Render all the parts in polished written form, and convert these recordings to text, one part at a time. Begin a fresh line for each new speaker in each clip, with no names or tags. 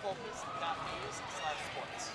focus.news/sports.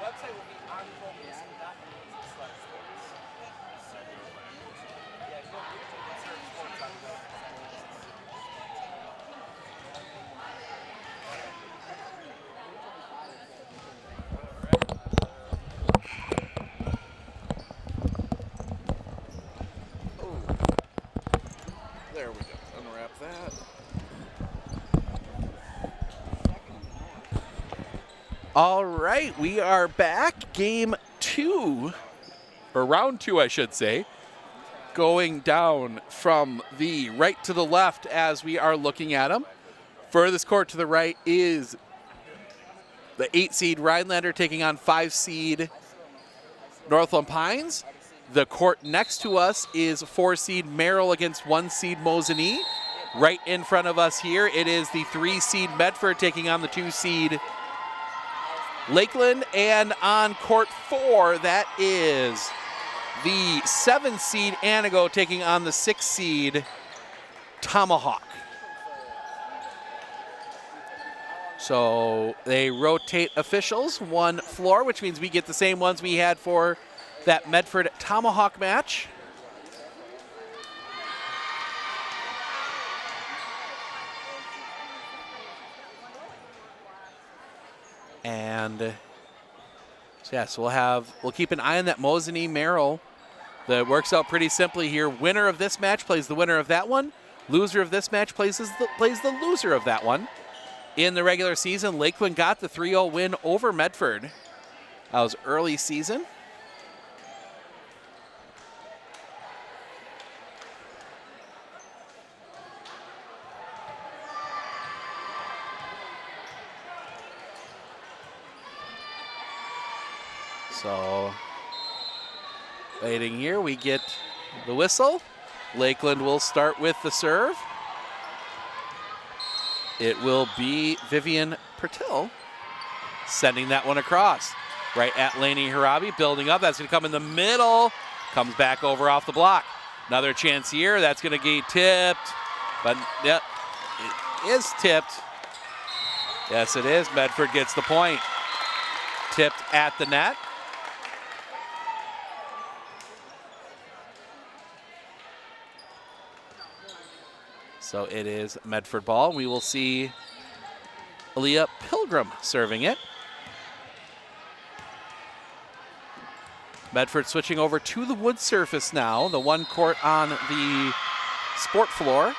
website will be Antigo.com/sports. Yeah, if you go to YouTube and search sports on the
There we go. Unwrap that. All right, we are back. Game 2, or round 2, I should say, going down from the right to the left as we are looking at them. Furthest court to the right is the 8-seed Rhinelander taking on 5-seed Northland Pines. The court next to us is 4-seed Merrill against 1-seed Mosinee. Right in front of us here, it is the 3-seed Medford taking on the 2-seed Lakeland. And on court 4, that is the 7-seed Antigo taking on the 6-seed Tomahawk. So they rotate officials one floor, which means we get the same ones we had for that Medford Tomahawk match. And so yes, we'll keep an eye on that Mosinee Merrill. That works out pretty simply here. Winner of this match plays the winner of that one. Loser of this match plays the loser of that one. In the regular season, Lakeland got the 3-0 win over Medford. That was early season. So, waiting here, we get the whistle. Lakeland will start with the serve. It will be Vivian Pertil sending that one across. Right at Lainey Harabi, building up. That's going to come in the middle. Comes back over off the block. Another chance here. That's going to get tipped. But, yep, it is tipped. Yes, it is. Medford gets the point. Tipped at the net. So it is Medford ball. We will see Aaliyah Pilgrim serving it. Medford switching over to the wood surface now, the one court on the sport floor.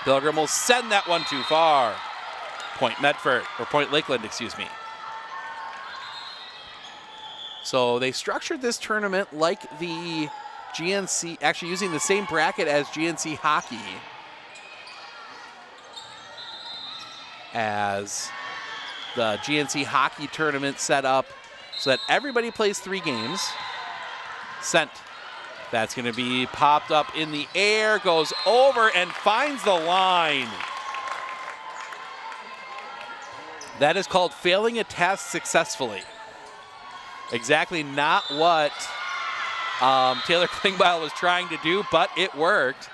Pilgrim will send that one too far. Point Medford, or Point Lakeland, excuse me. So they structured this tournament like the GNC, actually using the same bracket as GNC hockey, as the GNC hockey tournament set up so that everybody plays 3 games. Sent. That's going to be popped up in the air, goes over and finds the line. That is called failing a task successfully. Exactly not what Taylor Klingbeil was trying to do, but it worked.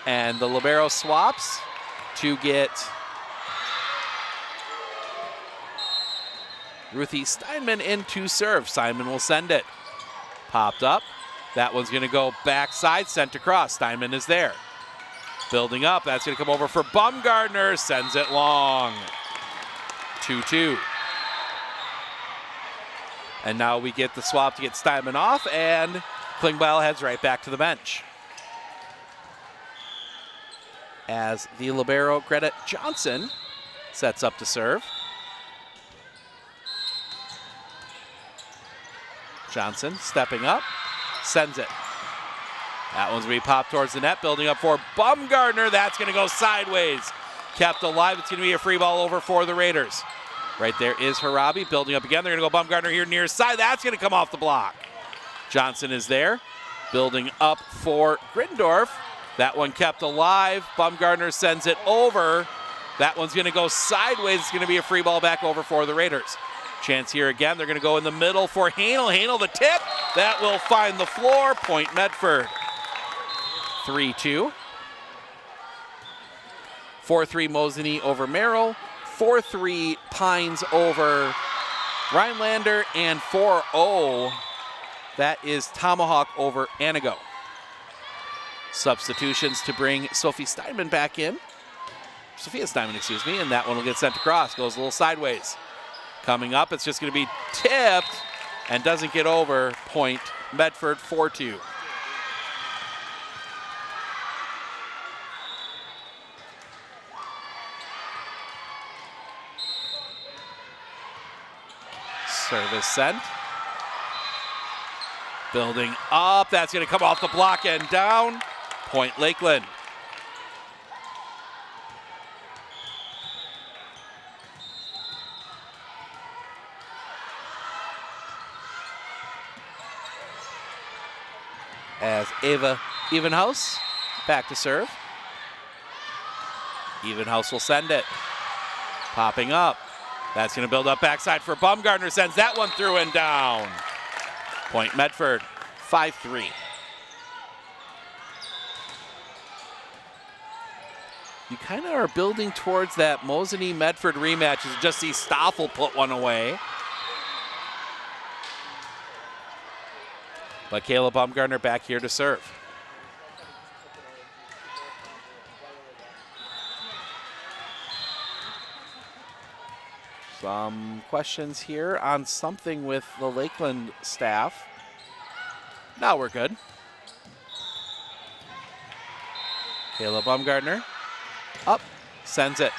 And the libero swaps to get Ruthie Steinman in to serve. Steinman will send it. Popped up. That one's going to go backside, sent across. Steinman is there. Building up. That's going to come over for Bumgardner. Sends it long. 2-2. And now we get the swap to get Steinman off, and Klingbeil heads right back to the bench. As the libero, Greta Johnson, sets up to serve. Johnson stepping up, sends it. That one's going to be popped towards the net, building up for Bumgardner. That's going to go sideways. Kept alive. It's going to be a free ball over for the Raiders. Right there is Harabi, building up again. They're going to go Bumgardner here near side. That's going to come off the block. Johnson is there, building up for Grindorf. That one kept alive. Bumgardner sends it over. That one's going to go sideways. It's going to be a free ball back over for the Raiders. Chance here again. They're going to go in the middle for Hanel. Hanel the tip. That will find the floor. Point Medford. 3-2. 4-3 Mosinee over Merrill, 4-3 Pines over Rhinelander, and 4-0, that is Tomahawk over Antigo. Substitutions to bring Sophia Steinman back in. Sophia Steinman, excuse me, and that one will get sent across. Goes a little sideways. Coming up, it's just going to be tipped and doesn't get over. Point Medford, 4-2. Service sent. Building up. That's going to come off the block and down. Point Lakeland. As Ava Evenhouse back to serve. Evenhouse will send it. Popping up. That's going to build up backside for Baumgartner. Sends that one through and down. Point Medford, 5-3. You kind of are building towards that Mosinee-Medford rematch. You just see Stoffel put one away. But Kayla Baumgartner back here to serve. Some questions here on something with the Lakeland staff. Now we're good. Kayla Baumgartner up, sends it.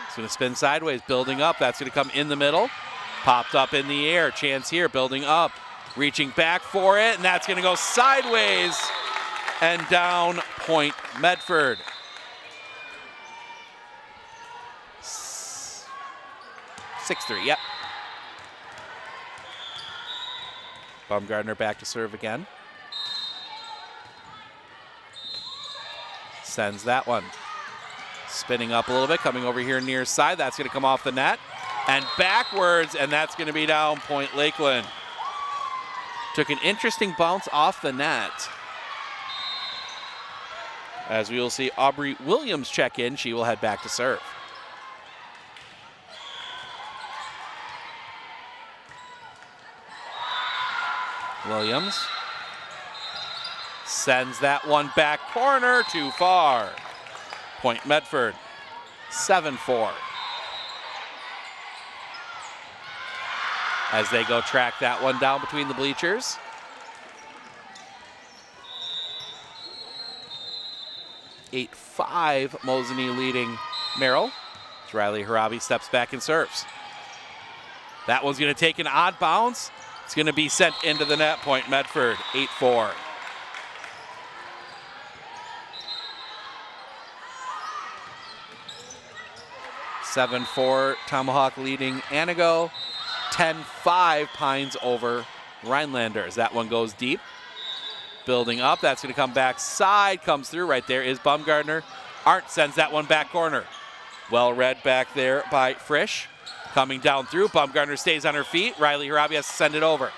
It's going to spin sideways, building up. That's going to come in the middle. Popped up in the air. Chance here, building up. Reaching back for it, and that's going to go sideways and down. Point Medford. 6-3, yep. Baumgartner back to serve again. Sends that one. Spinning up a little bit, coming over here near side. That's going to come off the net and backwards, and that's going to be down. Point Lakeland. Took an interesting bounce off the net. As we will see Aubrey Williams check in, she will head back to serve. Williams sends that one back corner, too far. Point Medford, 7-4. As they go track that one down between the bleachers. (8-5) Mosinee leading Merrill. As Riley Harabi steps back and serves. That one's going to take an odd bounce. It's going to be sent into the net. Point Medford, 8-4. (7-4) Tomahawk leading Antigo. 10-5 Pines over Rhinelanders. That one goes deep. Building up. That's going to come back side. Comes through. Right there is Baumgartner. Arndt sends that one back corner. Well read back there by Frisch. Coming down through. Baumgartner stays on her feet. Riley Harabi has to send it over.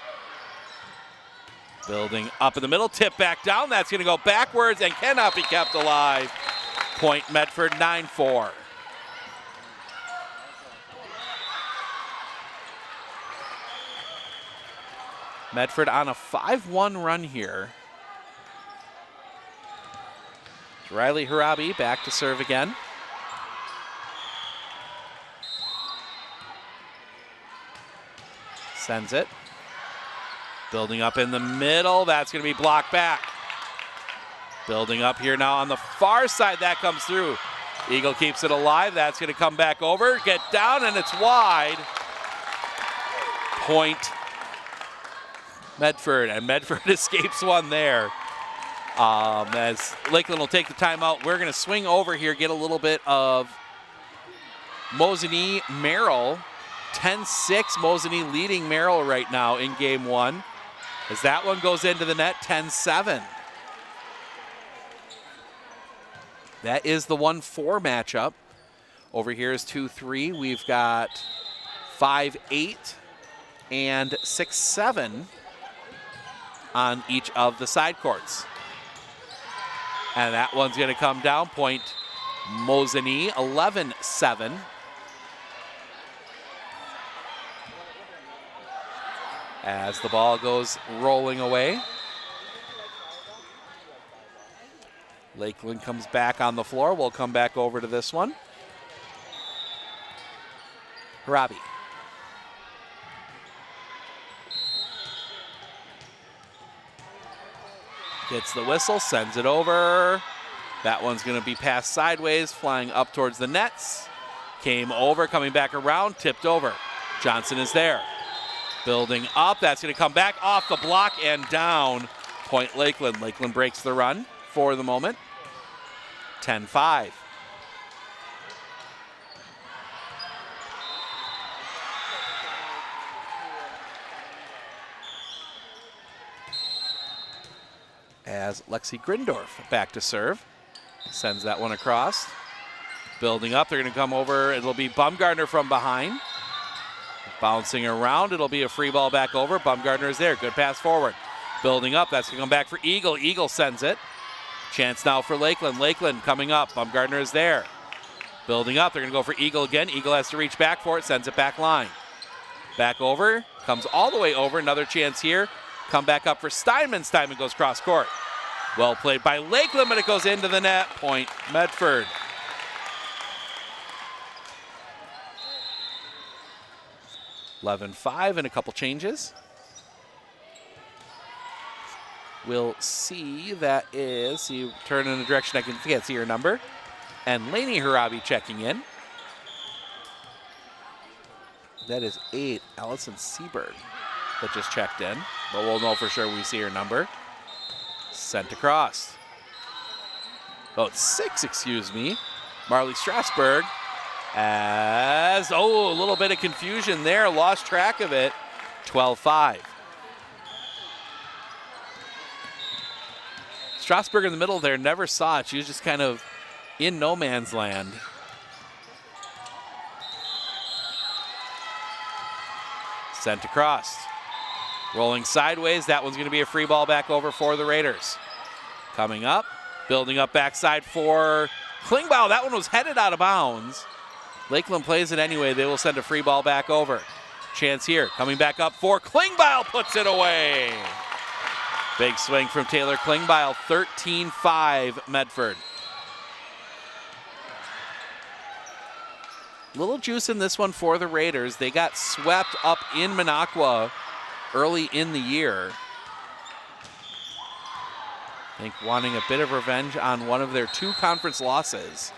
Building up in the middle. Tip back down. That's going to go backwards and cannot be kept alive. Point Medford, 9-4. Medford on a 5-1 run here. Riley Harabi back to serve again. Sends it. Building up in the middle. That's going to be blocked back. Building up here now on the far side. That comes through. Eagle keeps it alive. That's going to come back over. Get down, and it's wide. Point Medford, and Medford escapes one there. As Lakeland will take the timeout, we're going to swing over here, get a little bit of Mosinee Merrill. 10-6 Mosinee leading Merrill right now in game one. As that one goes into the net, 10-7. That is the 1-4 matchup. Over here is 2-3. We've got 5-8 and 6-7 on each of the side courts. And that one's going to come down. Point Mosinee 11-7. As the ball goes rolling away. Lakeland comes back on the floor. We'll come back over to this one. Harabi. Gets the whistle, sends it over. That one's going to be passed sideways, flying up towards the nets. Came over, coming back around, tipped over. Johnson is there. Building up, that's going to come back off the block and down. Point Lakeland. Lakeland breaks the run for the moment. 10-5. As Lexi Grindorf back to serve. Sends that one across. Building up, they're going to come over. It'll be Bumgardner from behind. Bouncing around, it'll be a free ball back over. Bumgardner is there, good pass forward. Building up, that's going to come back for Eagle. Eagle sends it. Chance now for Lakeland. Lakeland coming up, Bumgardner is there. Building up, they're going to go for Eagle again. Eagle has to reach back for it, sends it back line. Back over, comes all the way over, another chance here. Come back up for Steinman. Steinman goes cross court. Well played by Lakeland, but it goes into the net. Point Medford. (11-5) and a couple changes. We'll see that is, you turn in the direction I can't see her number. And Lainey Harabi checking in. That is 8, Allison Seberg, that just checked in. But we'll know for sure we see her number. Sent across. Oh, it's 6, excuse me. Marley Strasburg. As, a little bit of confusion there. Lost track of it. 12-5. Strasburg in the middle there, never saw it. She was just kind of in no man's land. Sent across. Rolling sideways, that one's going to be a free ball back over for the Raiders. Coming up, building up backside for Klingbeil. That one was headed out of bounds. Lakeland plays it anyway. They will send a free ball back over. Chance here, coming back up for Klingbeil, puts it away. Big swing from Taylor Klingbeil, 13-5 Medford. Little juice in this one for the Raiders. They got swept up in Minocqua early in the year. I think wanting a bit of revenge on one of their 2 conference losses.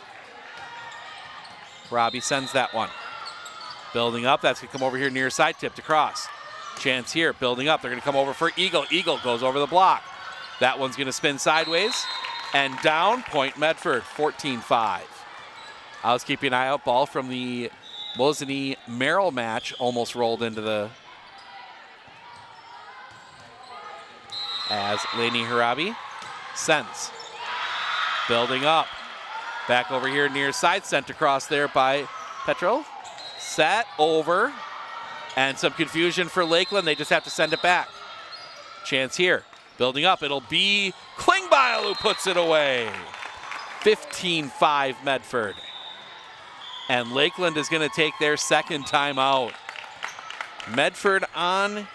Robbie sends that one. Building up, that's going to come over here near side, tipped across. Chance here, building up, they're going to come over for Eagle. Eagle goes over the block. That one's going to spin sideways and down. Point Medford, 14-5. I was keeping an eye out. Ball from the Mosinee-Merrill match almost rolled into the... As Lainey Harabi sends. Building up. Back over here near side, sent across there by Petro. Set over. And some confusion for Lakeland. They just have to send it back. Chance here. Building up. It'll be Klingbeil who puts it away. 15-5 Medford. And Lakeland is going to take their second timeout. Medford on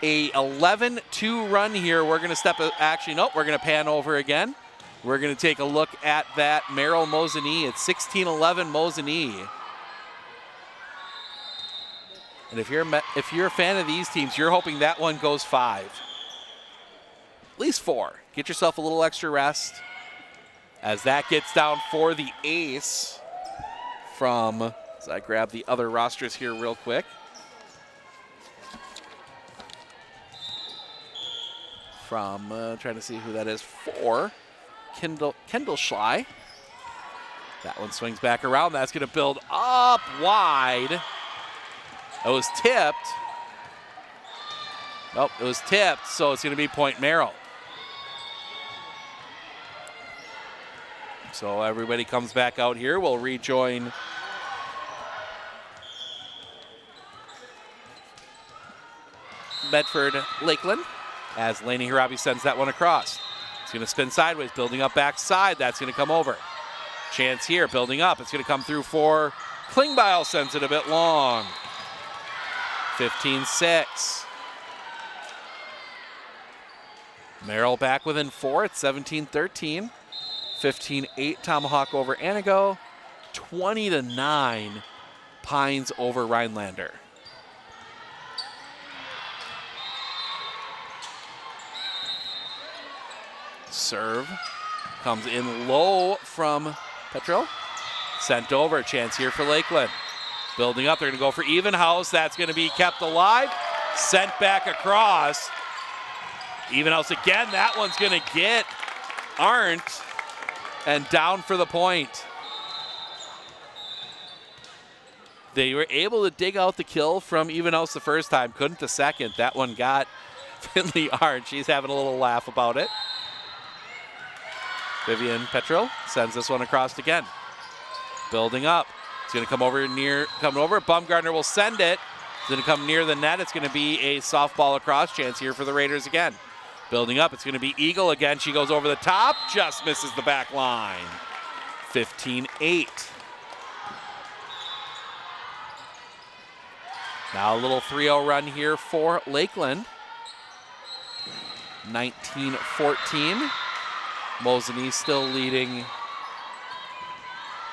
a 11-2 run here. We're going to step, actually, nope, we're going to pan over again. We're going to take a look at that Merrill Mosinee. It's 16-11 Mosinee. And if you're a fan of these teams, you're hoping that one goes 5. At least 4. Get yourself a little extra rest. As that gets down for the ace from, as I grab the other rosters here real quick. From, trying to see who that is, for Kendall Schley. That one swings back around. That's going to build up wide. It was tipped. Nope, it was tipped, so it's going to be Point Merrill. So everybody comes back out here. We'll rejoin Medford Lakeland as Lainey Harabi sends that one across. It's going to spin sideways, building up backside. That's going to come over. Chance here, building up. It's going to come through for Klingbeil, sends it a bit long. 15-6. Merrill back within 4. It's 17-13. 15-8 Tomahawk over Antigo. 20-9 Pines over Rhinelander. Serve comes in low from Petro. Sent over, a chance here for Lakeland. Building up, they're going to go for Evenhouse. That's going to be kept alive. Sent back across. Evenhouse again, that one's going to get Arndt and down for the point. They were able to dig out the kill from Evenhouse the first time, couldn't the second. That one got Finley Arndt. She's having a little laugh about it. Vivian Petro sends this one across again. Building up. It's going to come over coming over. Baumgartner will send it. It's going to come near the net. It's going to be a softball across. Chance here for the Raiders again. Building up. It's going to be Eagle again. She goes over the top. Just misses the back line. 15-8. Now a little 3-0 run here for Lakeland. 19-14. Mosinee still leading.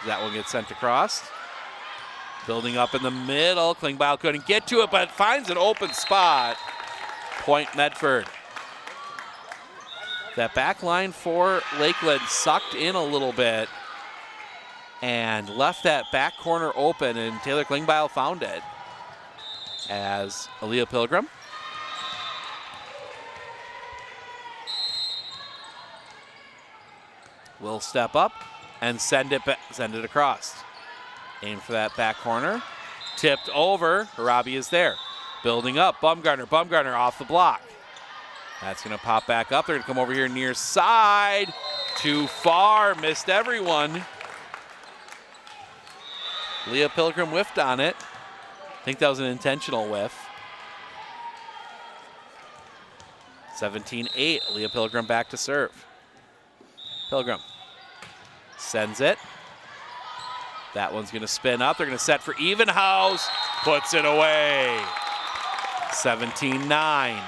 That one gets sent across. Building up in the middle. Klingbeil couldn't get to it, but finds an open spot. Point Medford. That back line for Lakeland sucked in a little bit and left that back corner open, and Taylor Klingbeil found it as Aaliyah Pilgrim. Will step up and send it across. Aim for that back corner. Tipped over. Harabi is there. Building up. Baumgartner off the block. That's going to pop back up. They're going to come over here near side. Too far. Missed everyone. Leah Pilgrim whiffed on it. I think that was an intentional whiff. 17-8. Leah Pilgrim back to serve. Pilgrim sends it. That one's going to spin up. They're going to set for Evenhouse. Puts it away. 17-9.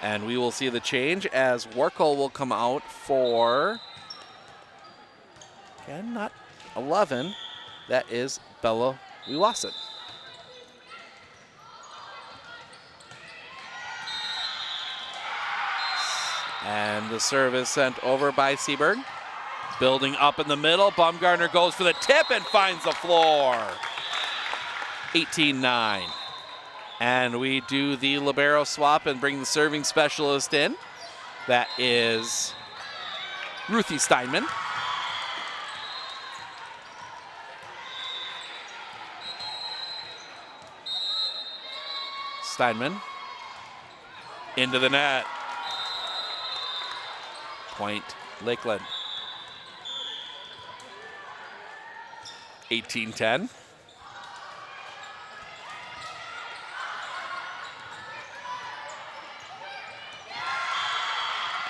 And we will see the change as Warkle will come out for, again, not 11. That is Bella Wiwasan. And the serve is sent over by Seaberg. Building up in the middle. Baumgartner goes for the tip and finds the floor. 18-9. And we do the libero swap and bring the serving specialist in. That is Ruthie Steinman. Steinman into the net. Point Lakeland. 18-10.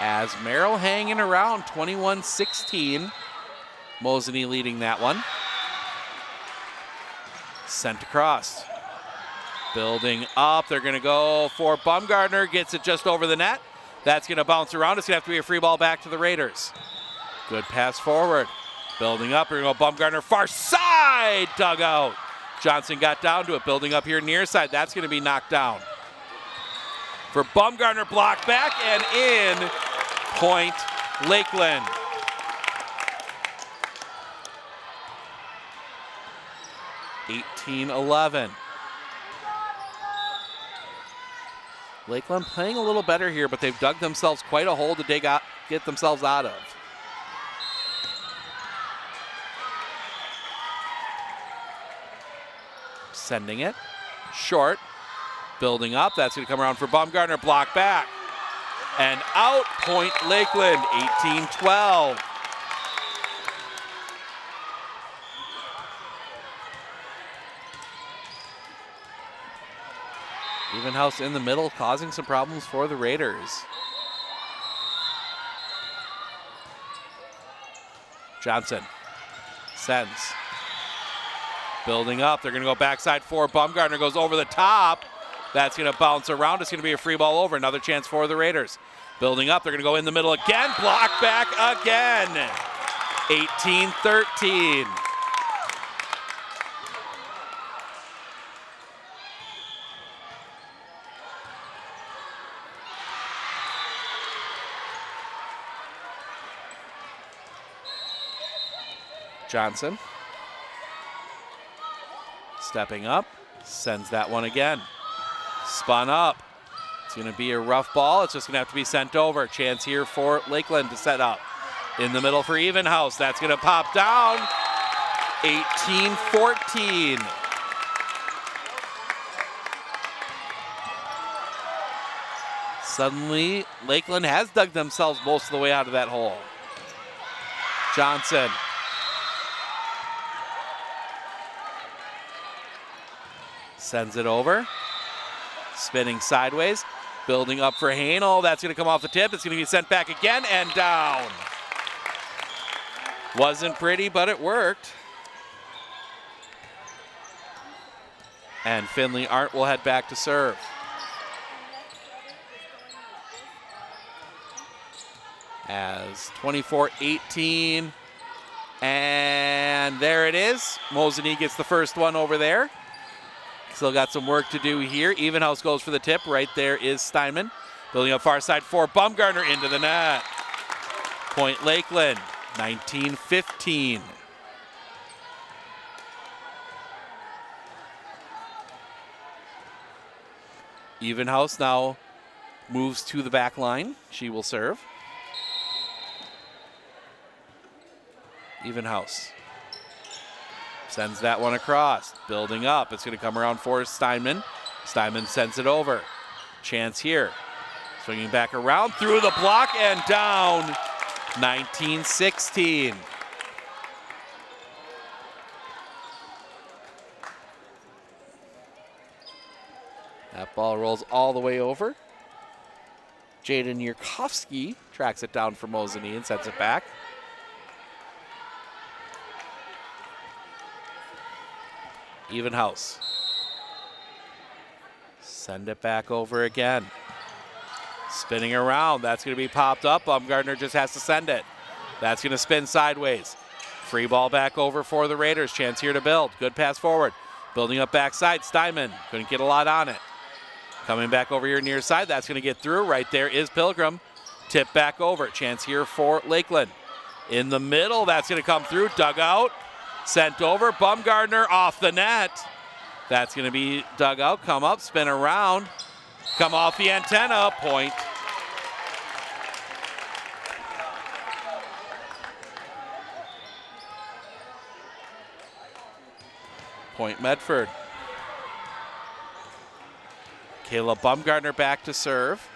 As Merrill hanging around, 21-16. Mosinee leading that one. Sent across. Building up, they're going to go for Baumgartner. Gets it just over the net. That's going to bounce around. It's going to have to be a free ball back to the Raiders. Good pass forward. Building up, we're going to go Baumgartner, far side dugout. Johnson got down to it. Building up here near side. That's going to be knocked down. For Baumgartner, block back and in. Point Lakeland. 18-11. Lakeland playing a little better here, but they've dug themselves quite a hole to get themselves out of. Sending it short. Building up. That's going to come around for Baumgartner. Block back. And out. Point Lakeland. 18-12. Evenhouse in the middle, causing some problems for the Raiders. Johnson sends. Building up. They're going to go backside four. Bumgardner goes over the top. That's going to bounce around. It's going to be a free ball over. Another chance for the Raiders. Building up. They're going to go in the middle again. Block back again. 18-13. Johnson stepping up, sends that one again. Spun up. It's going to be a rough ball. It's just going to have to be sent over. Chance here for Lakeland to set up. In the middle for Evenhouse. That's going to pop down. 18-14. Suddenly, Lakeland has dug themselves most of the way out of that hole. Johnson. Sends it over. Spinning sideways. Building up for Hanel. That's going to come off the tip. It's going to be sent back again and down. Wasn't pretty, but it worked. And Finley Arndt will head back to serve. As 24-18. And there it is. Mosinee gets the first one over there. Still got some work to do here. Evenhouse goes for the tip. Right there is Steinman. Building up far side for Bumgardner into the net. Point Lakeland, 19-15. Evenhouse now moves to the back line. She will serve. Evenhouse sends that one across. Building up. It's going to come around for Steinman. Steinman sends it over. Chance here. Swinging back around through the block and down. 19-16. That ball rolls all the way over. Jaden Yurkovsky tracks it down for Mosinee and sets it back. Evenhouse. Send it back over again. Spinning around. That's going to be popped up. Bumgardner just has to send it. That's going to spin sideways. Free ball back over for the Raiders. Chance here to build. Good pass forward. Building up backside. Steinman couldn't get a lot on it. Coming back over here near side. That's going to get through. Right there is Pilgrim. Tip back over. Chance here for Lakeland. In the middle. That's going to come through. Dug out. Sent over. Bumgardner off the net. That's going to be dug out. Come up. Spin around. Come off the antenna. Point. Point Medford. Kayla Bumgardner back to serve.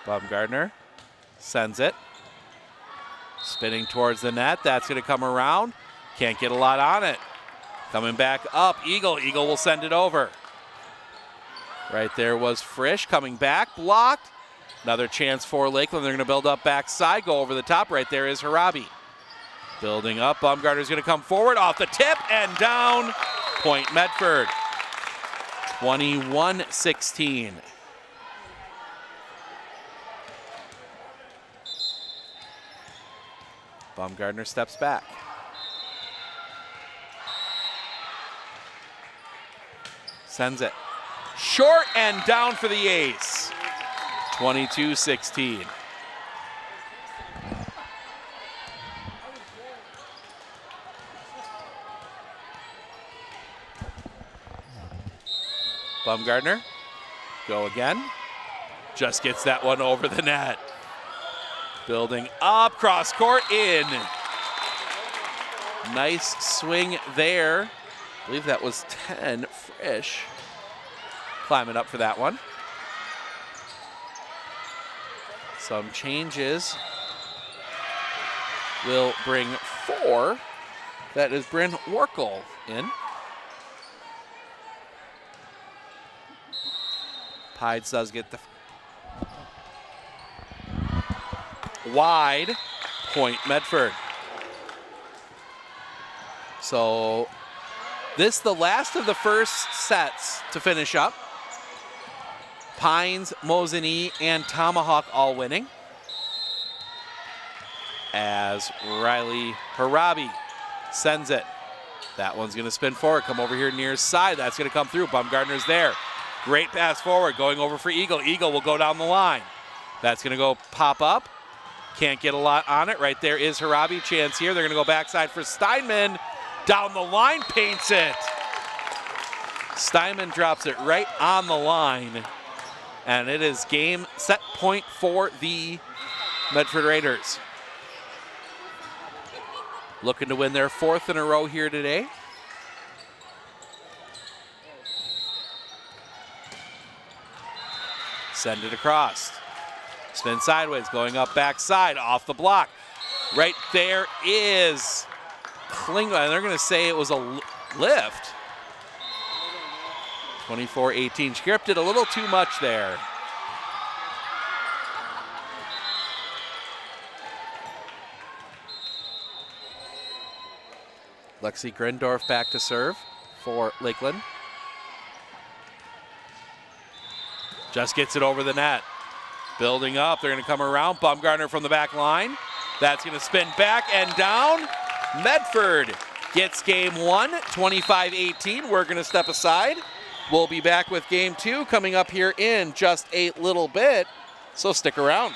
Bumgardner sends it. Spinning towards the net. That's going to come around. Can't get a lot on it. Coming back up. Eagle. Eagle will send it over. Right there was Frisch coming back. Blocked. Another chance for Lakeland. They're going to build up backside. Go over the top. Right there is Harabi. Building up. Bumgardner's going to come forward. Off the tip and down. Point Medford. 21-16. Bumgardner steps back. Sends it. Short and down for the ace. 22-16. Bumgardner, go again. Just gets that one over the net. Building up, cross court, in. Nice swing there. I believe that was 10. Frisch climbing up for that one. Some changes will bring 4. That is Bryn Warkel in. Hides does get the wide point Medford. So this the last of the first sets to finish up. Pines, Mosinee, and Tomahawk all winning. As Riley Harabi sends it. That one's going to spin forward, come over here near side. That's going to come through. Bumgardner's there. Great pass forward, going over for Eagle. Eagle will go down the line. That's going to go pop up. Can't get a lot on it. Right there is Harabi. Chance here. They're going to go backside for Steinman. Down the line, paints it. Steinman drops it right on the line. And it is game set point for the Medford Raiders. Looking to win their 4th in a row here today. Send it across. Spin sideways, going up backside, off the block. Right there is Klingler. They're going to say it was a lift. 24-18, scripted a little too much there. Lexi Grindorf back to serve for Lakeland. Just gets it over the net. Building up, they're going to come around. Bumgardner from the back line. That's going to spin back and down. Medford gets game 1, 25-18. We're going to step aside. We'll be back with game 2 coming up here in just a little bit, so stick around.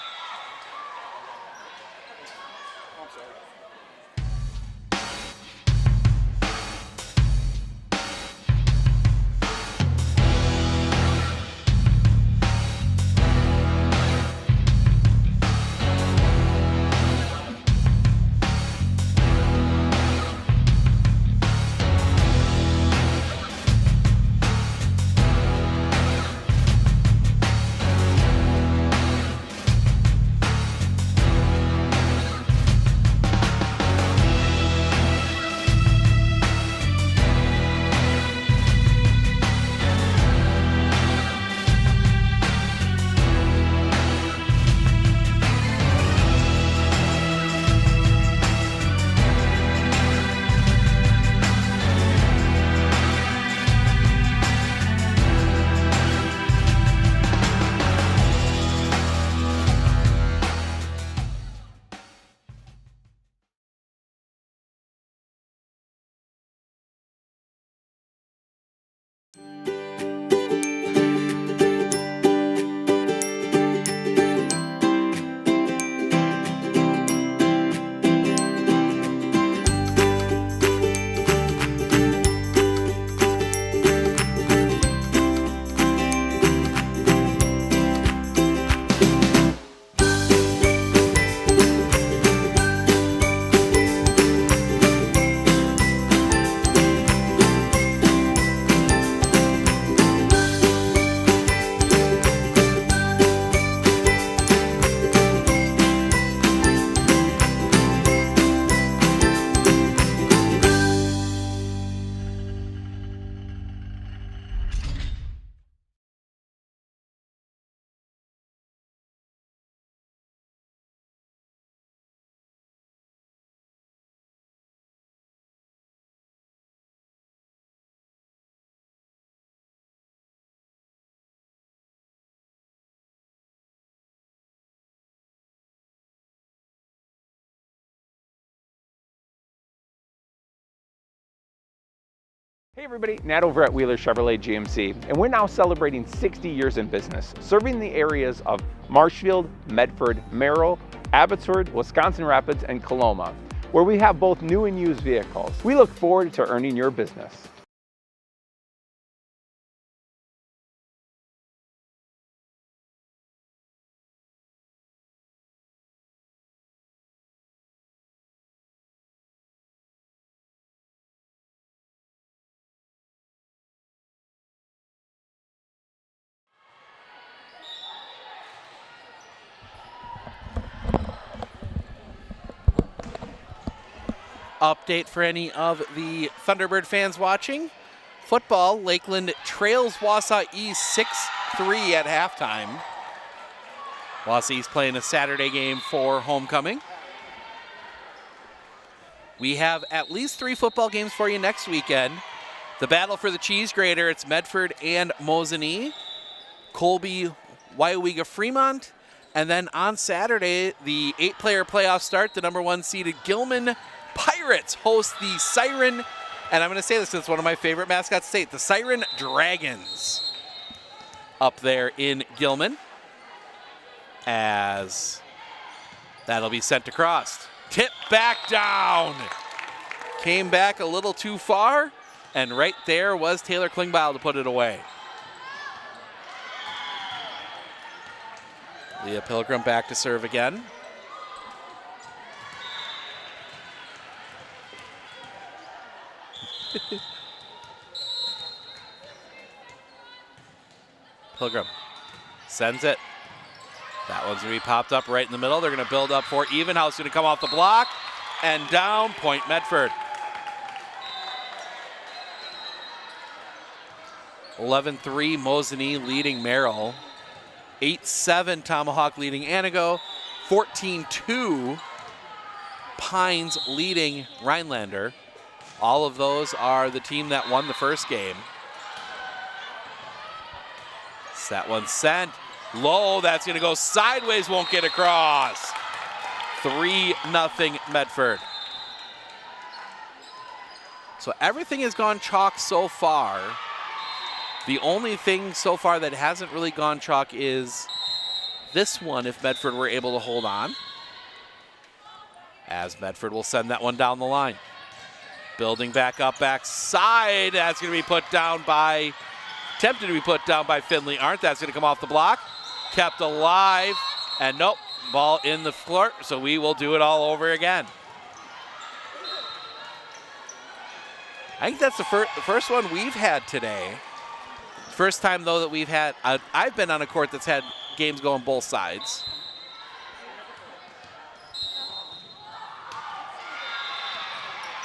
Hey everybody, Nat over at Wheeler Chevrolet GMC, and we're now celebrating 60 years in business, serving the areas of Marshfield, Medford, Merrill, Abbotsford, Wisconsin Rapids, and Coloma, where we have both new and used vehicles. We look forward to earning your business.
Update for any of the Thunderbird fans watching. Football, Lakeland trails Wausau East 3 at halftime. Wassey's playing a Saturday game for homecoming. We have at least 3 football games for you next weekend. The battle for the cheese grater, it's Medford and Mosinee, Colby, Wyowega, Fremont, and then on Saturday, the 8-player playoff start, the number 1 seeded Gilman Pirates host the Siren, and I'm going to say this because it's one of my favorite mascots to state, the Siren Dragons up there in Gilman, as that'll be sent across. Tip back down. Came back a little too far, and right there was Taylor Klingbeil to put it away. Leah Pilgrim back to serve again. Pilgrim sends it. That one's going to be popped up right in the middle. They're going to build up for Evenhouse, going to come off the block and down, point Medford. 11-3 Mosinee leading Merrill. 8-7 Tomahawk leading Antigo. 14-2 Pines leading Rhinelander. All of those are the team that won the first game. That one sent low. That's going to go sideways. Won't get across. 3-0 Medford. So everything has gone chalk so far. The only thing so far that hasn't really gone chalk is this one, if Medford were able to hold on. As Medford will send that one down the line. Building back up, backside. That's going to be put down by, attempted to be put down by Finley Arndt. That's going to come off the block. Kept alive, and nope, ball in the floor, so we will do it all over again. I think that's the first one we've had today. First time, though, that we've had, I've been on a court that's had games go on both sides.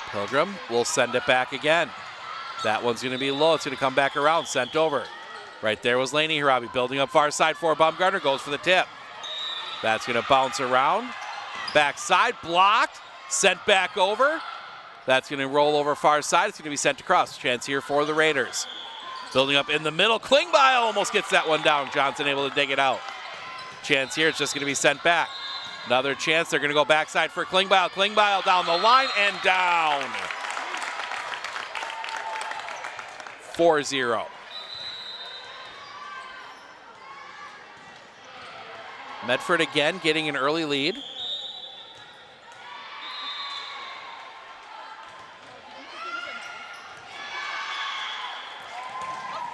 Pilgrim will send it back again. That one's going to be low. It's going to come back around, sent over. Right there was Laney Hirabi building up far side for Baumgartner, goes for the tip. That's going to bounce around. Backside, blocked, sent back over. That's going to roll over far side. It's going to be sent across. Chance here for the Raiders. Building up in the middle. Klingbeil almost gets that one down. Johnson able to dig it out. Chance here, it's just going to be sent back. Another chance. They're going to go backside for Klingbeil. Klingbeil down the line and down. 4-0. Medford again getting an early lead.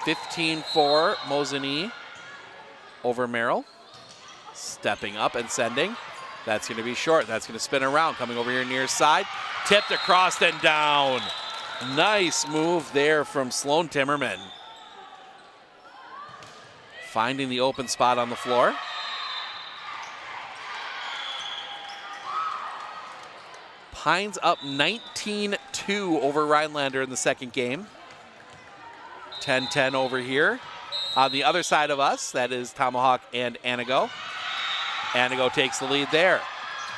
(15-4) Mosinee over Merrill. Stepping up and sending. That's going to be short. That's going to spin around. Coming over here near side. Tipped across and down. Nice move there from Sloan Timmerman. Finding the open spot on the floor. Pines up 19-2 over Rhinelander in the second game. 10-10 over here. On the other side of us, that is Tomahawk and Antigo. Antigo takes the lead there.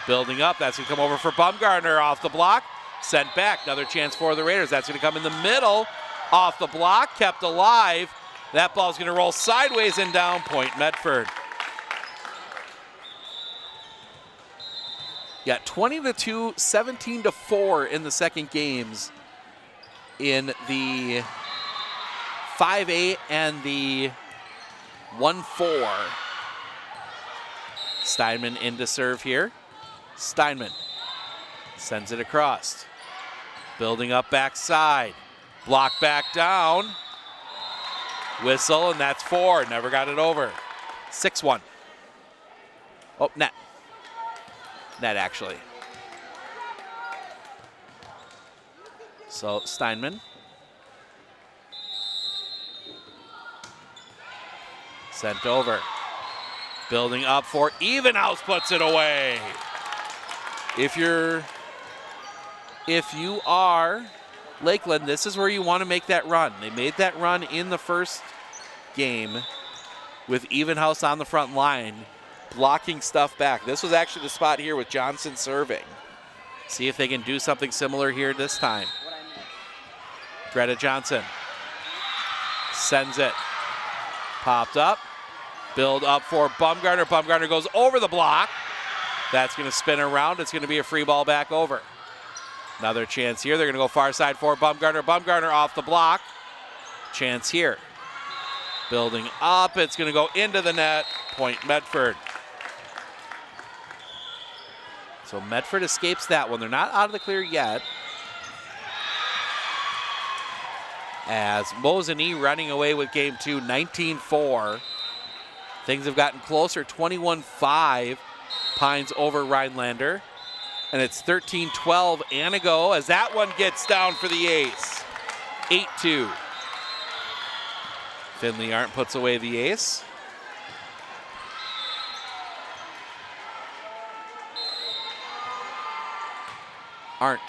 Building up, that's going to come over for Baumgartner off the block. Sent back, another chance for the Raiders. That's going to come in the middle, off the block, kept alive. That ball's going to roll sideways and down, point Medford. Yeah, 20-2, 17-4 in the second games in the 5-8 and the 1-4. Steinman in to serve here. Steinman sends it across. Building up backside. Block back down. Whistle, and that's 4. Never got it over. 6-1. Oh, net. Net, actually. So, Steinman. Sent over. Building up for Evenhouse, puts it away. If you are Lakeland, this is where you want to make that run. They made that run in the first game. with Evenhouse on the front line, blocking stuff back. This was actually the spot here with Johnson serving. See if they can do something similar here this time. Greta Johnson sends it. Popped up. Build up for Bumgarner. Bumgarner goes over the block. That's going to spin around. It's going to be a free ball back over. Another chance here. They're going to go far side for Bumgarner. Bumgarner off the block. Chance here. Building up. It's going to go into the net. Point Medford. So Medford escapes that one. They're not out of the clear yet. As Mosinee running away with game 2, 19-4. Things have gotten closer, 21-5. Pines over Rhinelander. And it's 13-12 Antigo as that one gets down for the ace. 8-2. Finley Arndt puts away the ace. Arndt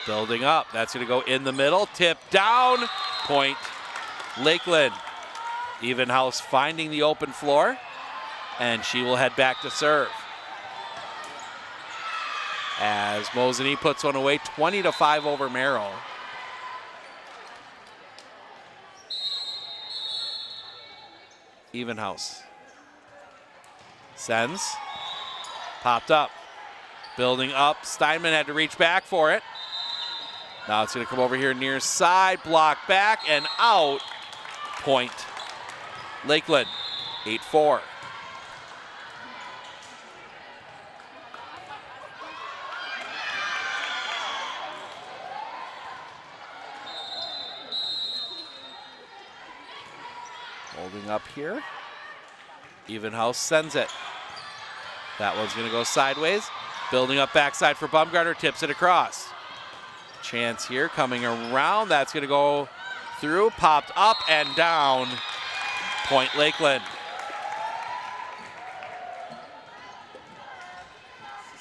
building up. That's going to go in the middle. Tip down. Point Lakeland. Evenhouse finding the open floor. And she will head back to serve. As Mosinee puts one away, 20-5 over Merrill. Evenhouse sends. Popped up. Building up. Steinman had to reach back for it. Now it's going to come over here near side. Block back and out. Point Lakeland. 8-4. Holding up here. Evenhouse sends it. That one's going to go sideways. Building up backside for Bumgarner. Tips it across. Chance here coming around. That's going to go through. Popped up and down. Point Lakeland.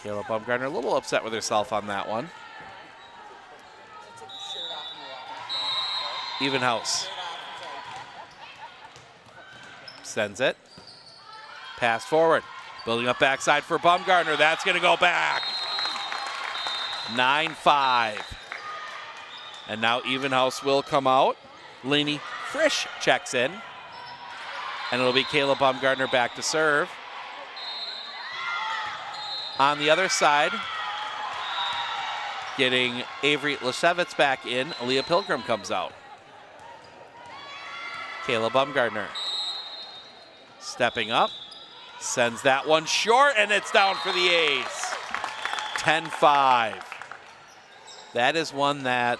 Kayla Bumgarner a little upset with herself on that one. Evenhouse sends it. Pass forward. Building up backside for Bumgarner. That's going to go back. 9-5. And now Evenhouse will come out. Lainey Frisch checks in. And it'll be Kayla Bumgarner back to serve. On the other side, getting Avery Lesevitz back in, Aaliyah Pilgrim comes out. Kayla Bumgarner stepping up, sends that one short, and it's down for the ace. 10-5. That is one that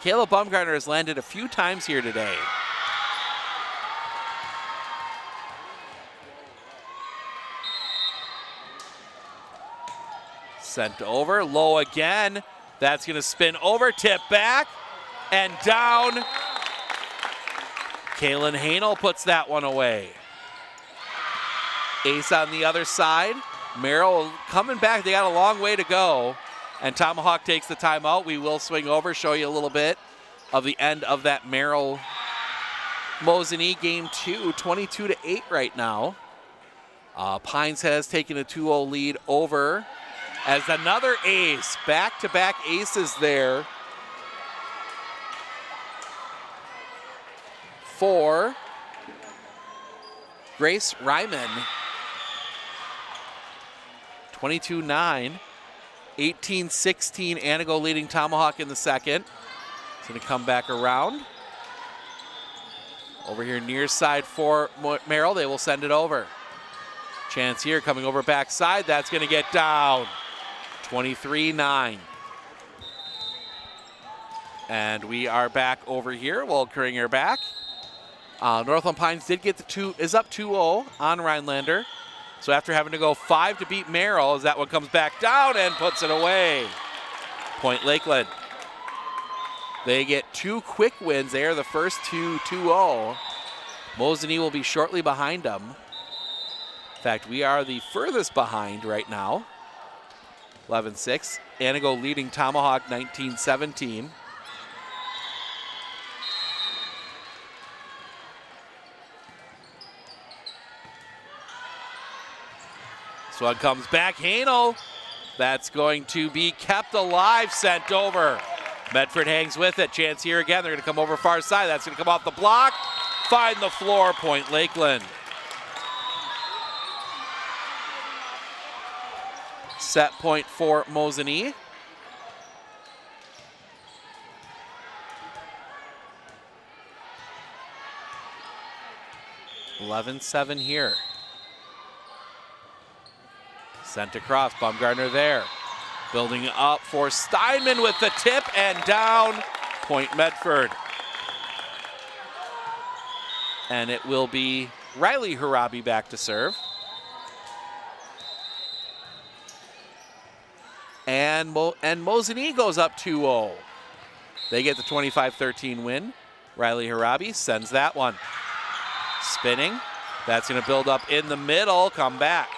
Kayla Bumgarner has landed a few times here today. Sent over, low again. That's going to spin over, tip back, and down. Kaylin Hanel puts that one away. Ace on the other side. Merrill coming back. They got a long way to go. And Tomahawk takes the timeout. We will swing over, show you a little bit of the end of that Merrill Mosinee game 2, 22-8 right now. Pines has taken a 2-0 lead over as another ace. Back-to-back aces there for Grace Ryman. 22-9. 18-16, Antigo leading Tomahawk in the second. It's going to come back around. Over here near side for Merrill. They will send it over. Chance here coming over backside. That's going to get down. 23-9. And we are back over here. We'll Kringer back. Northland Pines did get is up 2-0 on Rhinelander. So after having to go 5 to beat Merrill, as that one comes back down and puts it away. Point Lakeland. They get 2 quick wins. They are the first 2-0. Mosinee will be shortly behind them. In fact, we are the furthest behind right now. 11-6. Antigo leading Tomahawk 19-17. This one comes back, Hanel. That's going to be kept alive, sent over. Medford hangs with it. Chance here again. They're going to come over far side. That's going to come off the block. Find the floor, point Lakeland. Set point for Mosinee. (11-7) here. Sent across, Baumgartner there. Building up for Steinman with the tip and down, point Medford. And it will be Riley Harabi back to serve. And Mosinee goes up 2-0. They get the 25-13 win. Riley Harabi sends that one. Spinning. That's going to build up in the middle, come back.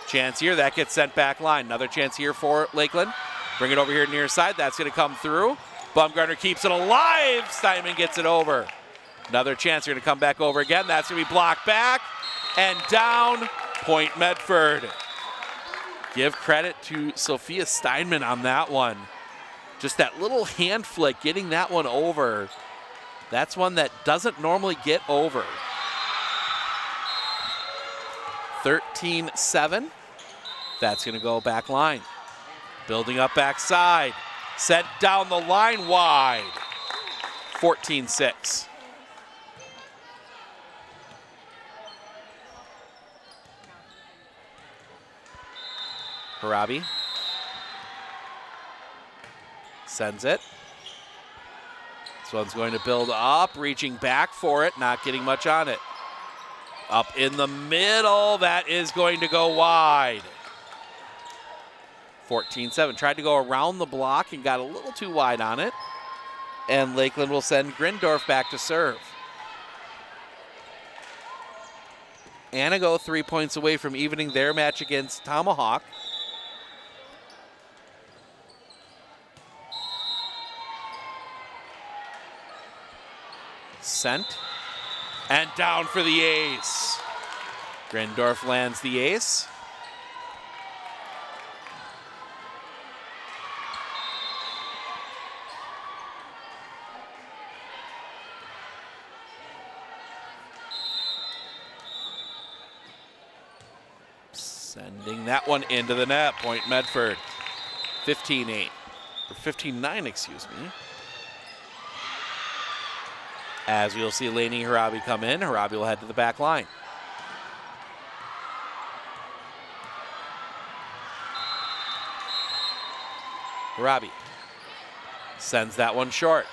Chance here, that gets sent back line. Another chance here for Lakeland. Bring it over here near side, that's going to come through. Baumgartner keeps it alive. Steinman gets it over. Another chance, they're going to come back over again. That's going to be blocked back and down, point Medford. Give credit to Sophia Steinman on that one. Just that little hand flick, getting that one over. That's one that doesn't normally get over. 13-7. That's going to go back line. Building up backside. Sent down the line wide. 14-6. Harabi sends it. This one's going to build up, reaching back for it, not getting much on it. Up in the middle, that is going to go wide. 14-7, tried to go around the block and got a little too wide on it. And Lakeland will send Grindorf back to serve. Antigo 3 points away from evening their match against Tomahawk. Sent and down for the ace. Grindorf lands the ace. Sending that one into the net, point Medford. 15-8, or 15-9, excuse me. As we'll see Lainey Harabi come in, Harabi will head to the back line. Harabi sends that one short.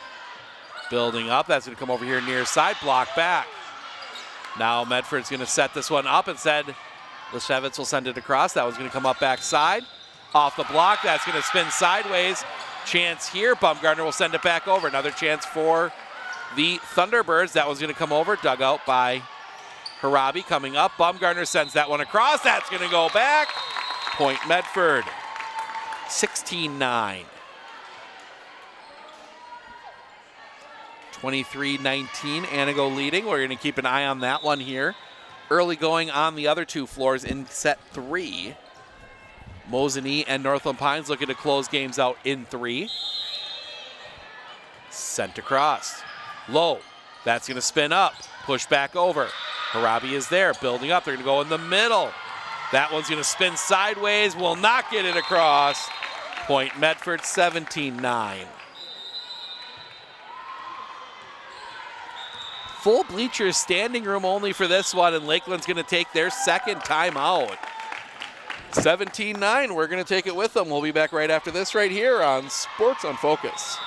Building up, that's going to come over here near side, block back. Now Medford's going to set this one up. Instead, Leshevitz will send it across. That one's going to come up backside. Off the block, that's going to spin sideways. Chance here, Baumgartner will send it back over. Another chance for the Thunderbirds. That one's going to come over, dug out by Harabi. Coming up, Baumgartner sends that one across. That's going to go back. Point Medford, 16-9. 23-19, Antigo leading. We're going to keep an eye on that one here. Early going on the other two floors in set 3. Mosinee and Northland Pines looking to close games out in 3. Sent across. Low. That's going to spin up. Push back over. Harabi is there. Building up. They're going to go in the middle. That one's going to spin sideways. Will not get it across. Point Medford, 17-9. Full bleachers, standing room only for this one, and Lakeland's going to take their second timeout. 17-9, we're going to take it with them. We'll be back right after this right here on Sports on Focus.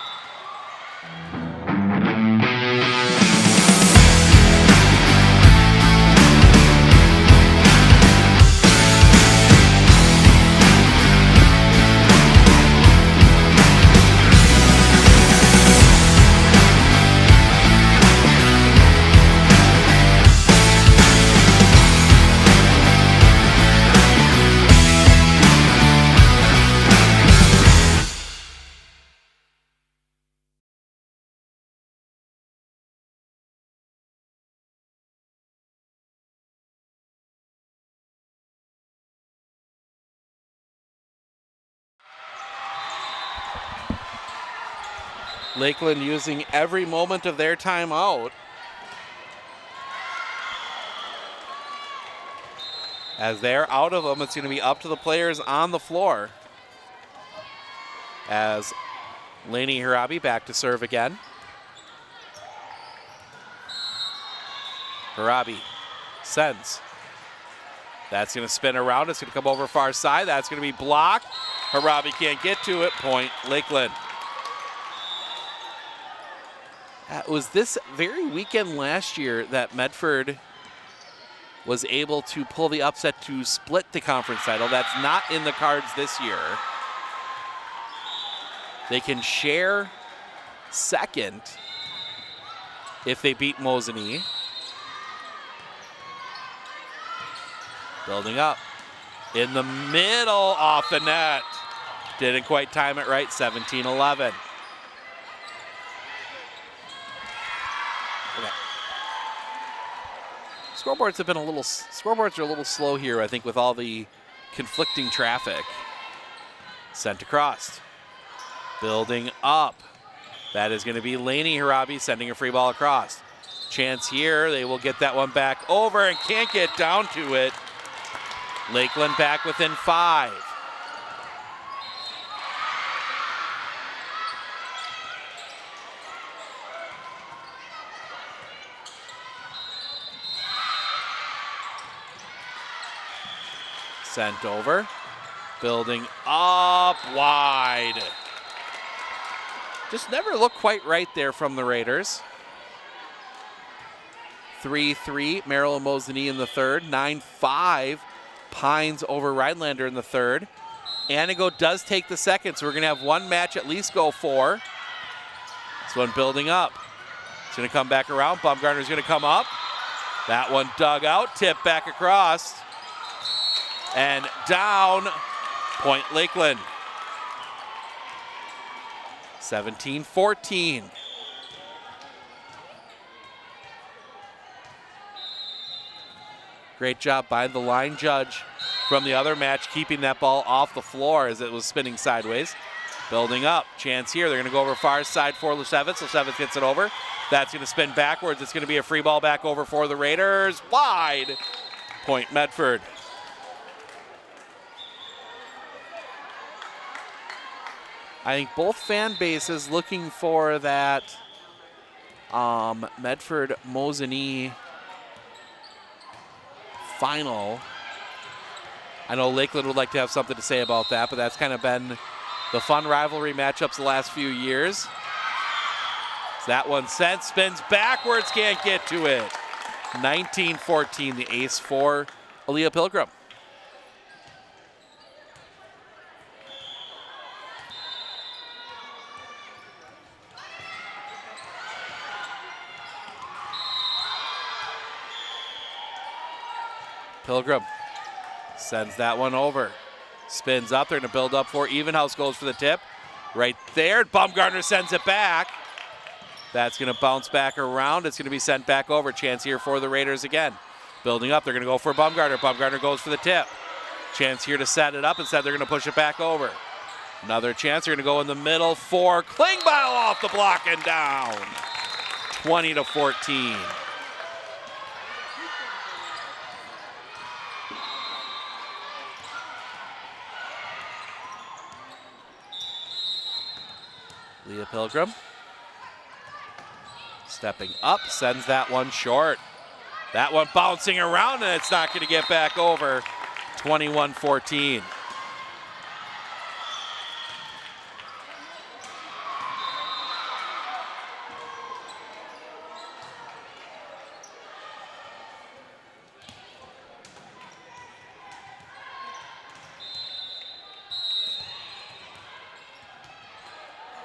Lakeland using every moment of their timeout. As they're out of them, it's going to be up to the players on the floor. As Laney Harabi back to serve again. Harabi sends. That's going to spin around. It's going to come over far side. That's going to be blocked. Harabi can't get to it. Point Lakeland. It was this very weekend last year that Medford was able to pull the upset to split the conference title. That's not in the cards this year. They can share second if they beat Mosinee. Building up. In the middle, off the net. Didn't quite time it right, 17-11. Okay. Scoreboards are a little slow here, I think, with all the conflicting traffic. Sent across. Building up. That is going to be Laney Harabi sending a free ball across. Chance here, they will get that one back over and can't get down to it. Lakeland back within 5. Sent over, building up wide. Just never looked quite right there from the Raiders. 3-3, Merrill and Mosinee in the third. 9-5, Pines over Rhinelander in the third. Antigo does take the second, so we're going to have one match at least go 4. This one building up. It's going to come back around. Baumgartner's going to come up. That one dug out, tip back across. And down, Point Lakeland. 17-14. Great job by the line judge from the other match, keeping that ball off the floor as it was spinning sideways. Building up, chance here. They're going to go over far side for Leshevitz. Leshevitz gets it over. That's going to spin backwards. It's going to be a free ball back over for the Raiders. Wide, Point Medford. I think both fan bases looking for that Medford-Mosinee final. I know Lakeland would like to have something to say about that, but that's kind of been the fun rivalry matchups the last few years. So that one sent, spins backwards, can't get to it. 19-14, the ace for Aaliyah Pilgrim. Pilgrim sends that one over. Spins up. They're going to build up for Evenhouse. Goes for the tip. Right there. Baumgartner sends it back. That's going to bounce back around. It's going to be sent back over. Chance here for the Raiders again. Building up. They're going to go for Baumgartner. Baumgartner goes for the tip. Chance here to set it up. Instead, they're going to push it back over. Another chance. They're going to go in the middle for Klingbeil off the block and down. 20-14. Leah Pilgrim stepping up, sends that one short. That one bouncing around, and it's not going to get back over. 21-14.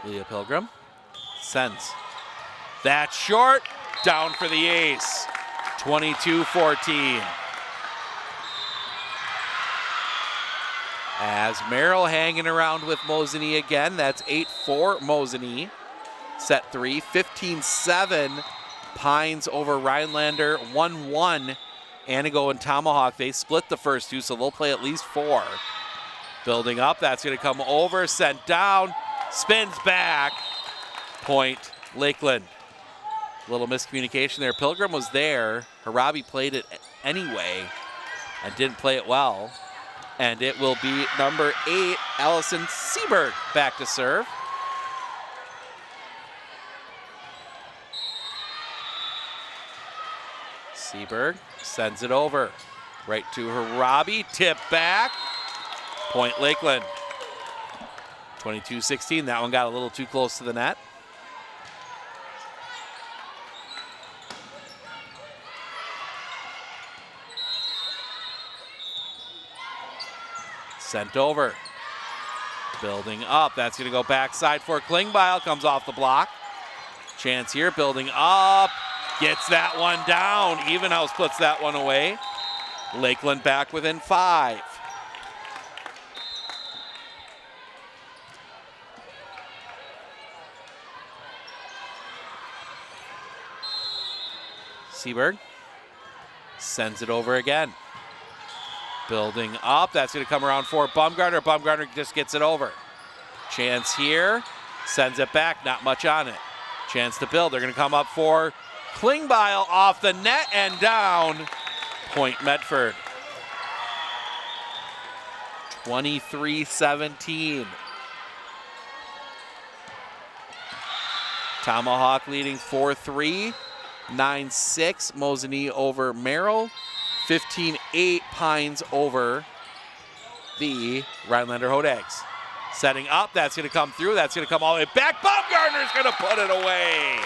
Leah Pilgrim sends. That short, down for the ace. 22-14. As Merrill hanging around with Mosinee again. That's 8-4 Mosinee. Set 3, 15-7. Pines over Rhinelander, 1-1. Antigo and Tomahawk, they split the first two, so they'll play at least 4. Building up, that's going to come over, sent down. Spins back. Point Lakeland. Little miscommunication there. Pilgrim was there. Harabi played it anyway and didn't play it well. And it will be number 8, Allison Seberg, back to serve. Seberg sends it over. Right to Harabi, tip back. Point Lakeland. 22-16, that one got a little too close to the net. Sent over. Building up, that's gonna go backside for Klingbeil, comes off the block. Chance here, building up, gets that one down. Evenhouse puts that one away. Lakeland back within 5. Seberg sends it over again. Building up, that's gonna come around for Bumgarner. Bumgarner just gets it over. Chance here, sends it back, not much on it. Chance to build, they're gonna come up for Klingbeil, off the net and down. Point Medford. 23-17. Tomahawk leading 4-3. 9-6, Mosinee over Merrill. 15-8, Pines over the Rhinelander Hodags. Setting up, that's gonna come through, that's gonna come all the way back. Bumgarner's gonna put it away.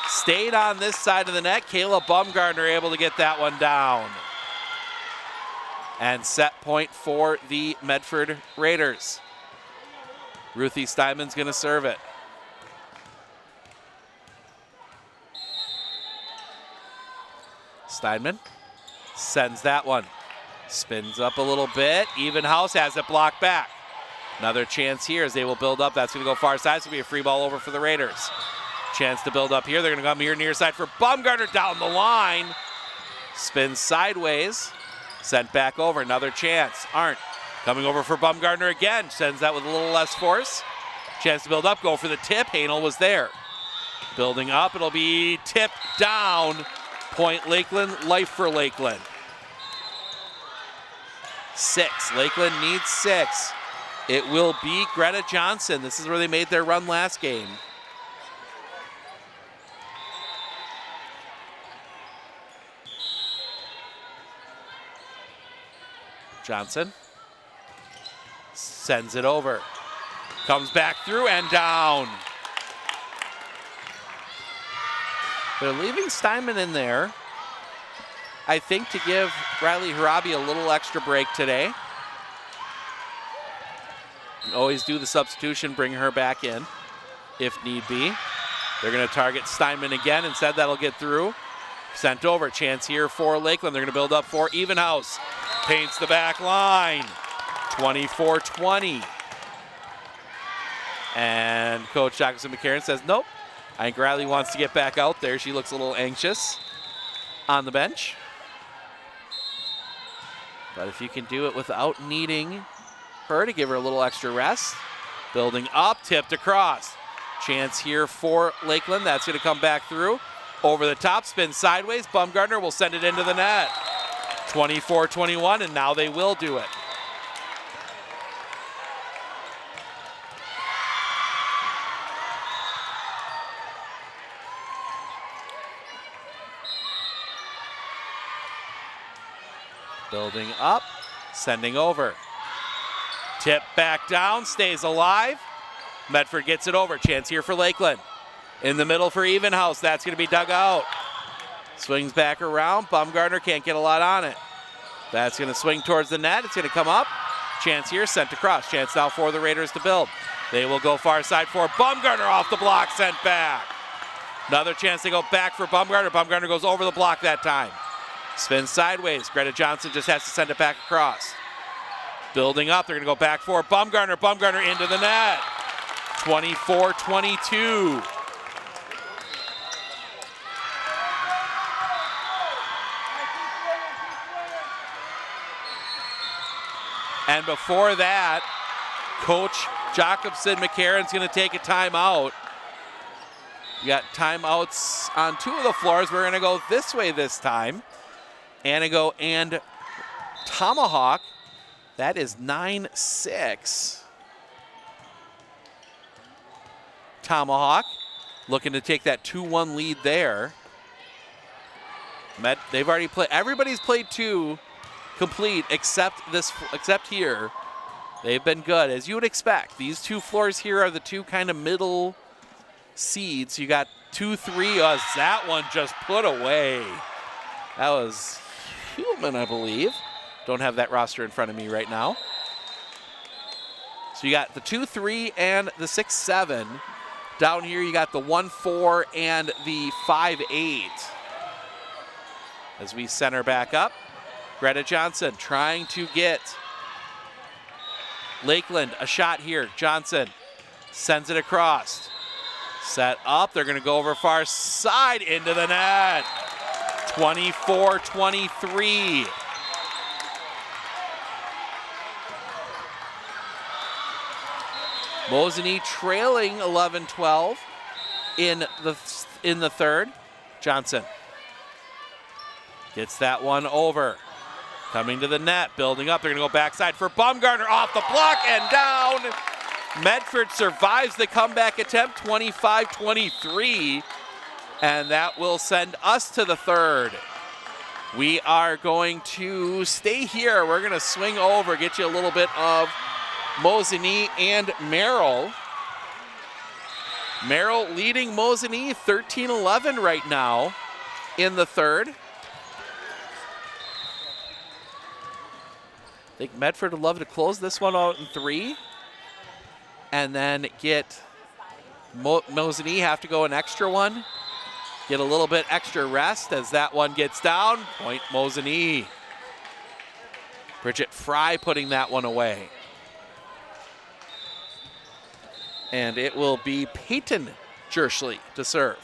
Stayed on this side of the net. Kayla Bumgarner able to get that one down. And set point for the Medford Raiders. Ruthie Steinman's gonna serve it. Steinman sends that one. Spins up a little bit. Evenhouse has it blocked back. Another chance here as they will build up. That's going to go far side. It's going to be a free ball over for the Raiders. Chance to build up here. They're going to come here near side for Bumgarner down the line. Spins sideways. Sent back over. Another chance. Arndt coming over for Bumgarner again. Sends that with a little less force. Chance to build up. Go for the tip. Hanel was there. Building up. It'll be tipped down. Point Lakeland, life for Lakeland. 6, Lakeland needs 6. It will be Greta Johnson. This is where they made their run last game. Johnson sends it over. Comes back through and down. They're leaving Steinman in there, I think, to give Riley Harabi a little extra break today. Always do the substitution, bring her back in if need be. They're going to target Steinman again. Instead, that'll get through. Sent over. Chance here for Lakeland. They're going to build up for Evenhouse. Paints the back line. 24-20. And Coach Jacobson McCarron says, nope. I think Riley wants to get back out there. She looks a little anxious on the bench. But if you can do it without needing her to give her a little extra rest. Building up, tipped across. Chance here for Lakeland. That's going to come back through. Over the top, spin sideways. Bumgarner will send it into the net. 24-21, and now they will do it. Building up, sending over. Tip back down, stays alive. Medford gets it over. Chance here for Lakeland. In the middle for Evenhouse. That's going to be dug out. Swings back around. Bumgarner can't get a lot on it. That's going to swing towards the net. It's going to come up. Chance here, sent across. Chance now for the Raiders to build. They will go far side for Bumgarner, off the block, sent back. Another chance to go back for Bumgarner. Bumgarner goes over the block that time. Spins sideways. Greta Johnson just has to send it back across. Building up. They're going to go back for Bumgarner. Bumgarner into the net. 24-22. And before that, Coach Jacobson McCarron's going to take a timeout We got timeouts on 2 of the floors. We're going to go this way this time. Antigo and Tomahawk. That is 9-6. Tomahawk looking to take that 2-1 lead there. They've already played. Everybody's played 2 complete except here. They've been good, as you would expect. These 2 floors here are the 2 kind of middle seeds. You got 2-3. That one just put away. That was Human, I believe. Don't have that roster in front of me right now. So you got the 2-3 and the 6-7. Down here you got the 1-4 and the 5-8. As we center back up, Greta Johnson trying to get Lakeland a shot here. Johnson sends it across. Set up, they're gonna go over far side into the net. 24-23. Mosinee trailing 11-12 in the third. Johnson gets that one over. Coming to the net, building up. They're going to go backside for Baumgartner, off the block and down. Medford survives the comeback attempt, 25-23, and that will send us to the third. We are going to stay here. We're going to swing over, get you a little bit of Mosinee and Merrill. Merrill leading Mosinee 13-11 right now in the third. I think Medford would love to close this one out in 3 and then get Mosinee have to go an extra one. Get a little bit extra rest as that one gets down. Point Mosinee. Bridget Fry putting that one away. And it will be Peyton Jerschley to serve.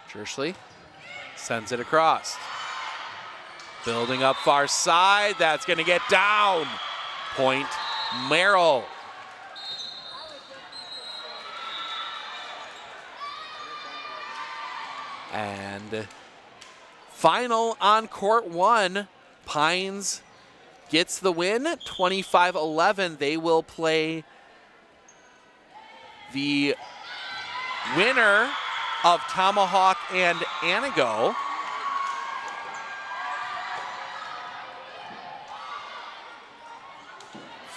Jerschley sends it across. Building up far side, that's gonna get down. Point Merrill. And final on court 1, Pines gets the win, 25-11. They will play the winner of Tomahawk and Antigo.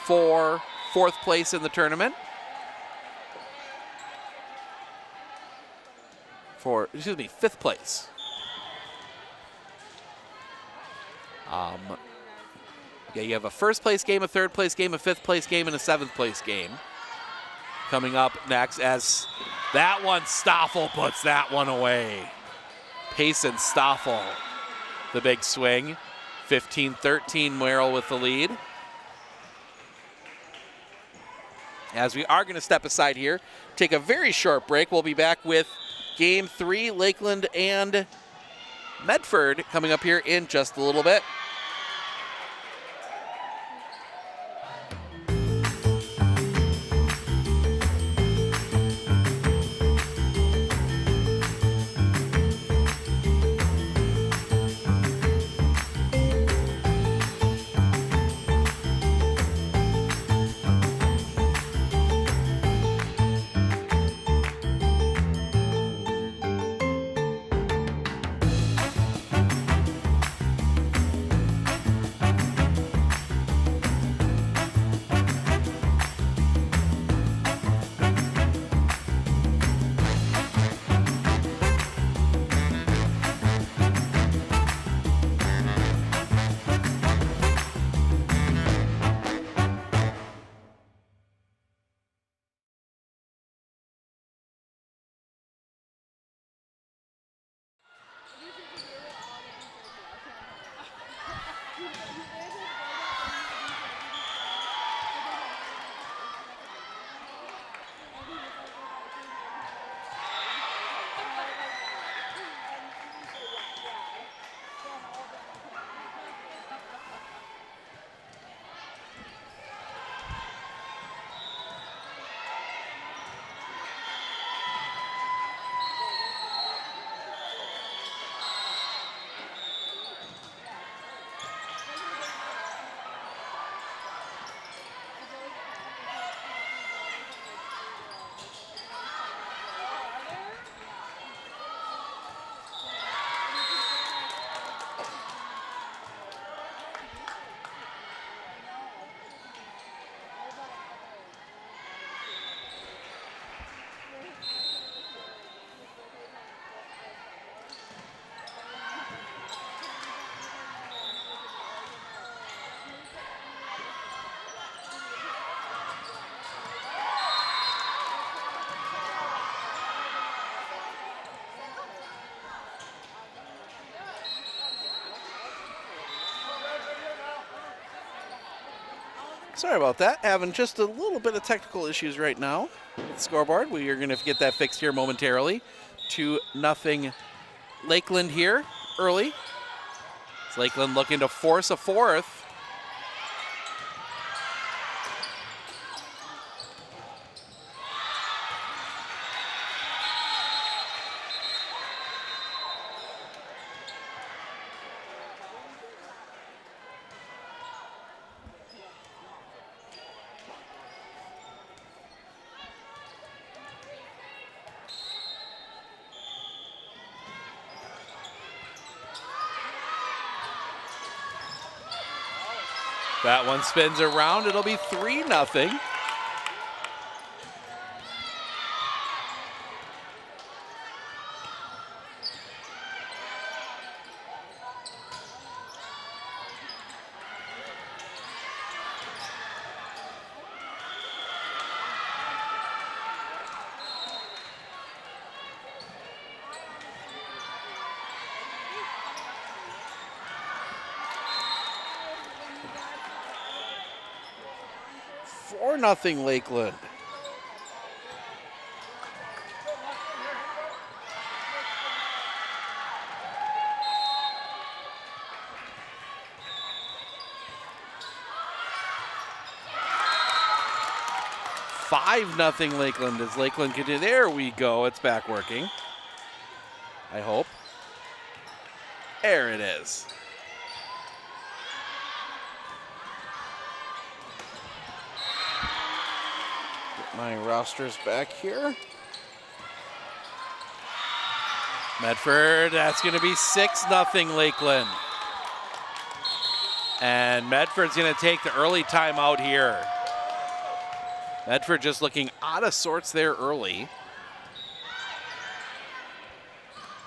For 4th place in the tournament. For, 5th place. Yeah, you have a 1st place game, a 3rd place game, a 5th place game, and a 7th place game. Coming up next as that one, Stoffel puts that one away. Payson Stoffel, the big swing. 15-13, Merrill with the lead. As we are going to step aside here, take a very short break. We'll be back with Game 3, Lakeland and Medford, coming up here in just a little bit. Sorry about that. Having just a little bit of technical issues right now with the scoreboard. We are going to get that fixed here momentarily. 2-0 Lakeland here early. It's Lakeland looking to force a fourth. That one spins around. It'll be 3-0. Nothing Lakeland. $5-0 Lakeland as Lakeland continue. There we go. It's back working. I hope. There it is. My roster's back here. Medford, that's going to be 6-0 Lakeland. And Medford's going to take the early timeout here. Medford just looking out of sorts there early.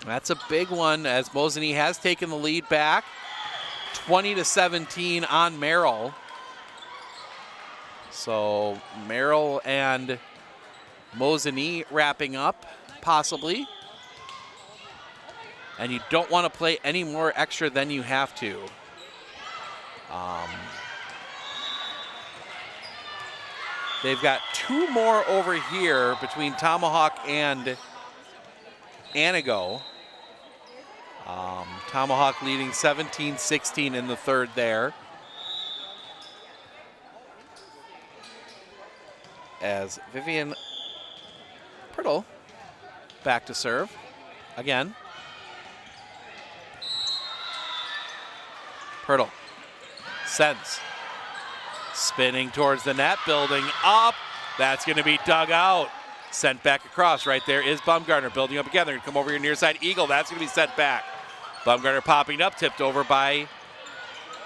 That's a big one as Mosinee has taken the lead back. 20-17 on Merrill. So Merrill and Mosinee wrapping up, possibly. And you don't want to play any more extra than you have to. They've got 2 more over here between Tomahawk and Antigo. Tomahawk leading 17-16 in the third there. As Vivian Priddle back to serve again. Priddle sends. Spinning towards the net, building up. That's going to be dug out. Sent back across. Right there is Bumgarner building up again. They're going to come over here near side. Eagle, that's going to be sent back. Bumgarner popping up, tipped over by, and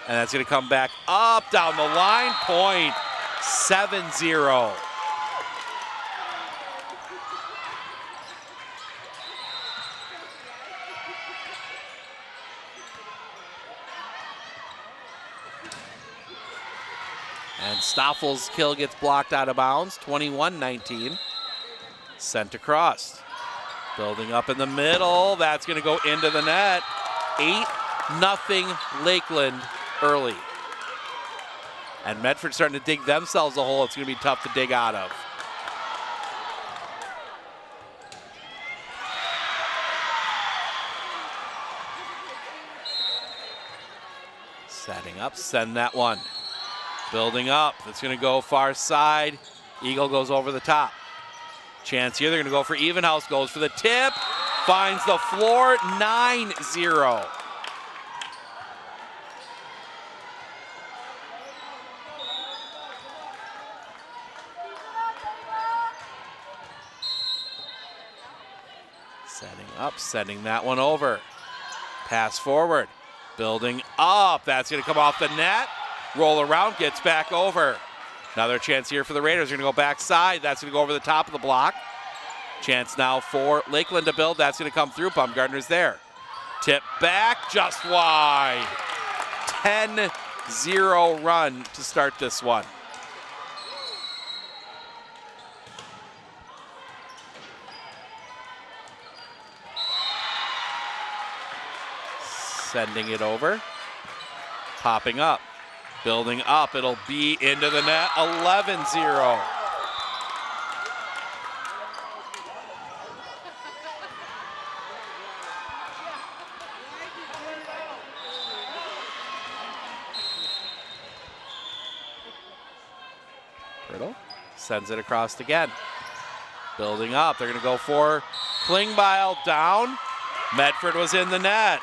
that's going to come back up down the line. Point 7-0. And Stoffel's kill gets blocked out of bounds, 21-19. Sent across. Building up in the middle, that's gonna go into the net. 8-0 Lakeland early. And Medford starting to dig themselves a hole it's gonna be tough to dig out of. Setting up, send that one. Building up, it's gonna go far side. Eagle goes over the top. Chance here, they're gonna go for Evenhouse, goes for the tip, finds the floor, 9-0. Setting up, sending that one over. Pass forward, building up, that's gonna come off the net. Roll around, gets back over. Another chance here for the Raiders. They're gonna go backside. That's gonna go over the top of the block. Chance now for Lakeland to build. That's gonna come through. Bumgarner's there. Tip back, just wide. 10-0 run to start this one. Sending it over. Popping up. Building up, it'll be into the net, 11-0. Sends it across again. Building up, they're gonna go for Klingbeil down. Medford was in the net,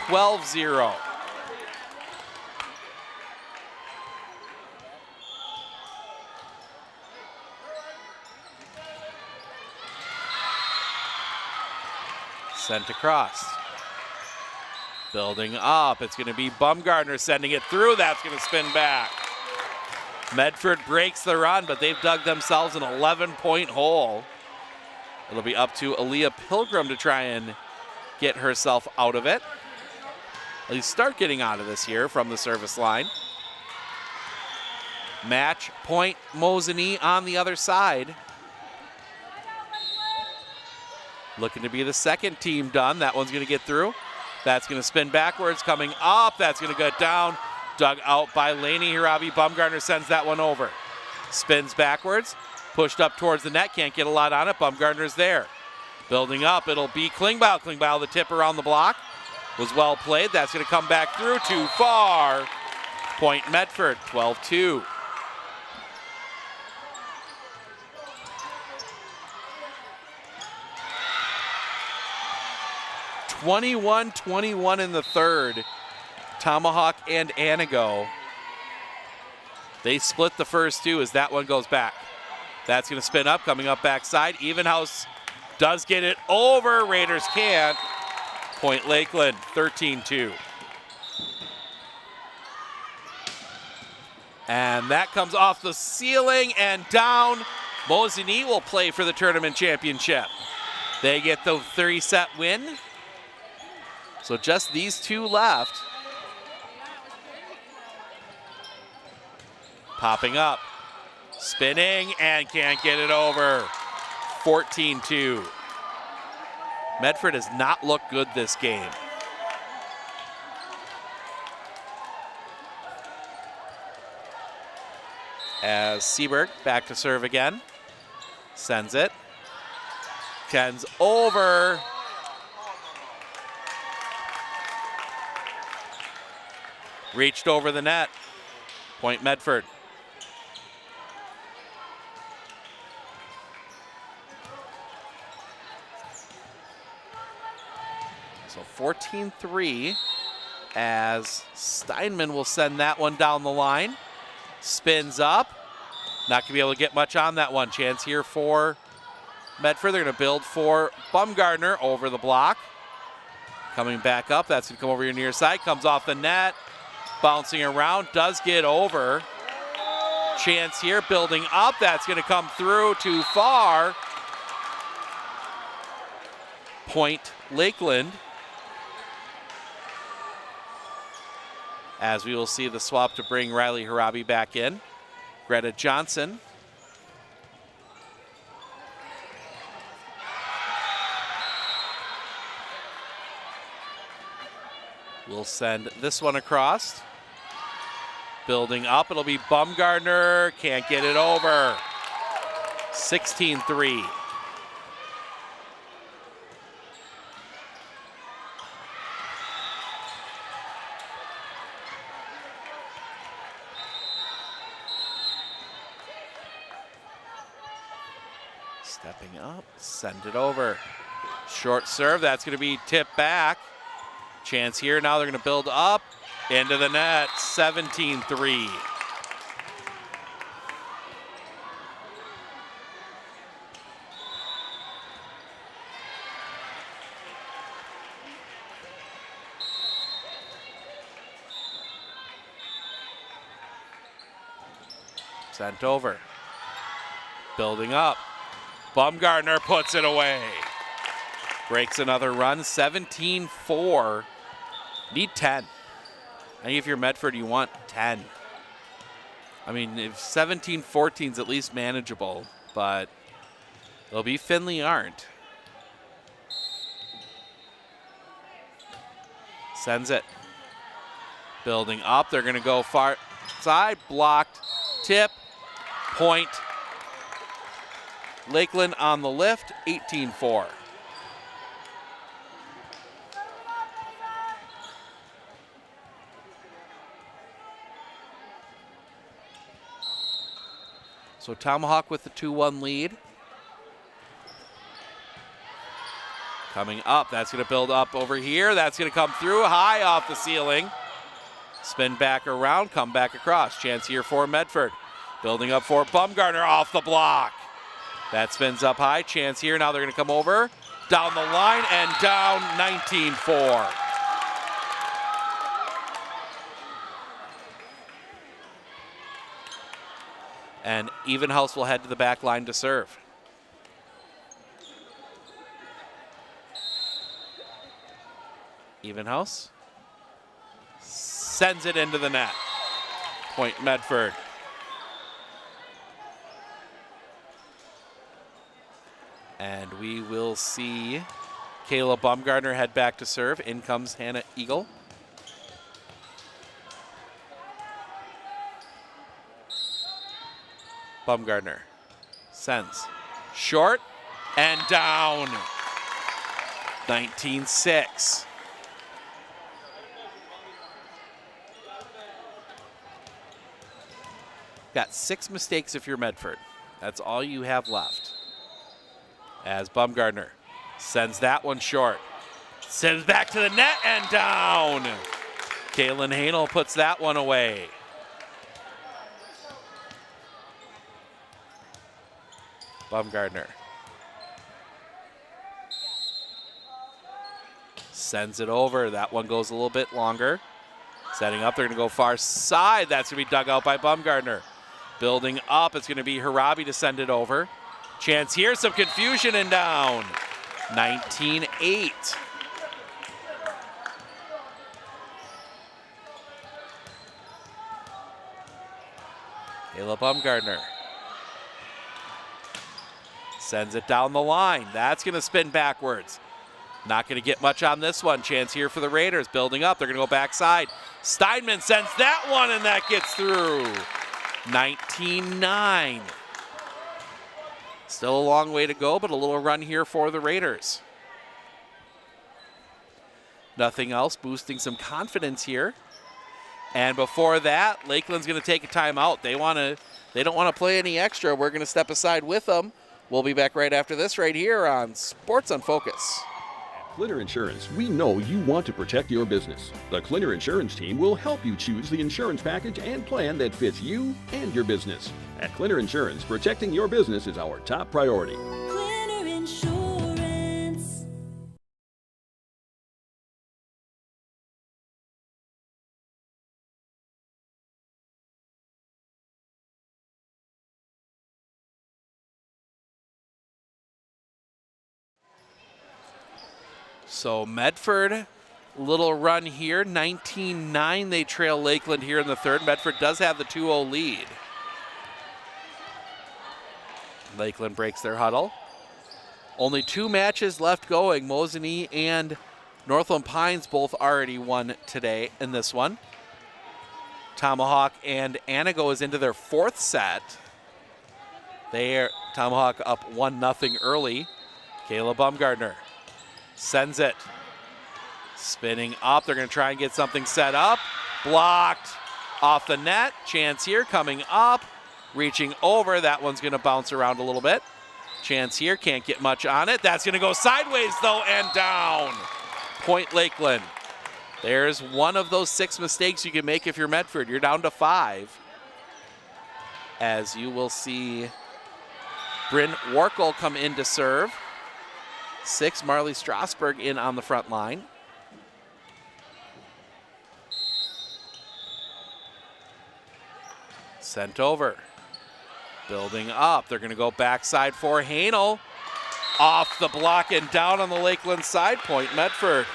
12-0. Sent across. Building up, it's gonna be Bumgardner sending it through, that's gonna spin back. Medford breaks the run, but they've dug themselves an 11-point hole. It'll be up to Aaliyah Pilgrim to try and get herself out of it. At least start getting out of this here from the service line. Match point Mosinee on the other side. Looking to be the second team done. That one's going to get through. That's going to spin backwards, coming up. That's going to get down. Dug out by Lainey Hirabi. Bumgardner sends that one over. Spins backwards. Pushed up towards the net. Can't get a lot on it. Bumgardner's there. Building up. It'll be Klingbeil. Klingbeil, the tip around the block. Was well played. That's going to come back through too far. Point Medford, 12-2. (21-21) in the third. Tomahawk and Antigo. They split the first two as that one goes back. That's going to spin up, coming up backside. Evenhouse does get it over. Raiders can't. Point Lakeland, 13-2. And that comes off the ceiling and down. Mosinee will play for the tournament championship. They get the 3-set win. So just these two left. Popping up, spinning, and can't get it over. 14-2. Medford has not looked good this game. As Seberg back to serve again. Sends it. Ken's over. Reached over the net. Point Medford. So 14-3 as Steinman will send that one down the line. Spins up. Not going to be able to get much on that one. Chance here for Medford. They're going to build for Bumgardner over the block. Coming back up. That's going to come over your near side. Comes off the net. Bouncing around. Does get over. Chance here building up. That's going to come through too far. Point Lakeland. As we will see the swap to bring Riley Hirabi back in. Greta Johnson. We'll send this one across. Building up, it'll be Bumgardner. Can't get it over. 16-3. Stepping up, send it over. Short serve, that's going to be tipped back. Chance here, now they're going to build up into the net, 17-3. Sent over. Building up. Bumgardner puts it away. Breaks another run, 17-4. Need 10. I think if you're Medford, you want 10. I mean, if 17-14 is at least manageable, but it'll be Finley Arndt. Sends it. Building up, they're going to go far side, blocked, tip, point. Lakeland on the lift, 18-4. So Tomahawk with the 2-1 lead. Coming up, that's going to build up over here. That's going to come through high off the ceiling. Spin back around, come back across. Chance here for Medford. Building up for Bumgarner off the block. That spins up high, chance here. Now they're going to come over, down the line, and down 19-4. And Evenhouse will head to the back line to serve. Evenhouse sends it into the net. Point Medford. And we will see Kayla Bumgarner head back to serve. In comes Hannah Eagle. Bumgarner sends. Short and down. 19-6. Got 6 mistakes if you're Medford. That's all you have left. As Bumgarner sends that one short. Sends back to the net and down. Kaylin Hanel puts that one away. Bumgarner sends it over. That one goes a little bit longer. Setting up, they're going to go far side. That's going to be dug out by Bumgarner. Building up, it's going to be Harabi to send it over. Chance here, some confusion and down. 19-8. Kayla Bumgarner sends it down the line. That's going to spin backwards. Not going to get much on this one. Chance here for the Raiders. Building up, they're going to go backside. Steinman sends that one, and that gets through. 19-9. Still a long way to go, but a little run here for the Raiders. Nothing else, boosting some confidence here. And before that, Lakeland's going to take a timeout. They don't want to play any extra. We're going to step aside with them. We'll be back right after this right here on Sports on Focus.
Clinner Insurance, we know you want to protect your business. The Clinner Insurance team will help you choose the insurance package and plan that fits you and your business. At Clinner Insurance, protecting your business is our top priority.
Clinner Insurance.
So Medford, little run here, 19-9. They trail Lakeland here in the third. Medford does have the 2-0 lead. Lakeland breaks their huddle. Only 2 matches left going. Mosinee and Northland Pines both already won today in this one. Tomahawk and Antigo is into their 4th set. Tomahawk up 1-0 early. Kayla Bumgarner sends it. Spinning up. They're going to try and get something set up. Blocked off the net. Chance here coming up. Reaching over. That one's going to bounce around a little bit. Chance here. Can't get much on it. That's going to go sideways, though, and down. Point Lakeland. There's one of those 6 mistakes you can make if you're Medford. You're down to 5. As you will see Bryn Warkel come in to serve. 6, Marley Strasberg in on the front line. Sent over. Building up. They're going to go backside for Hanel. Off the block and down on the Lakeland side. Point Medford.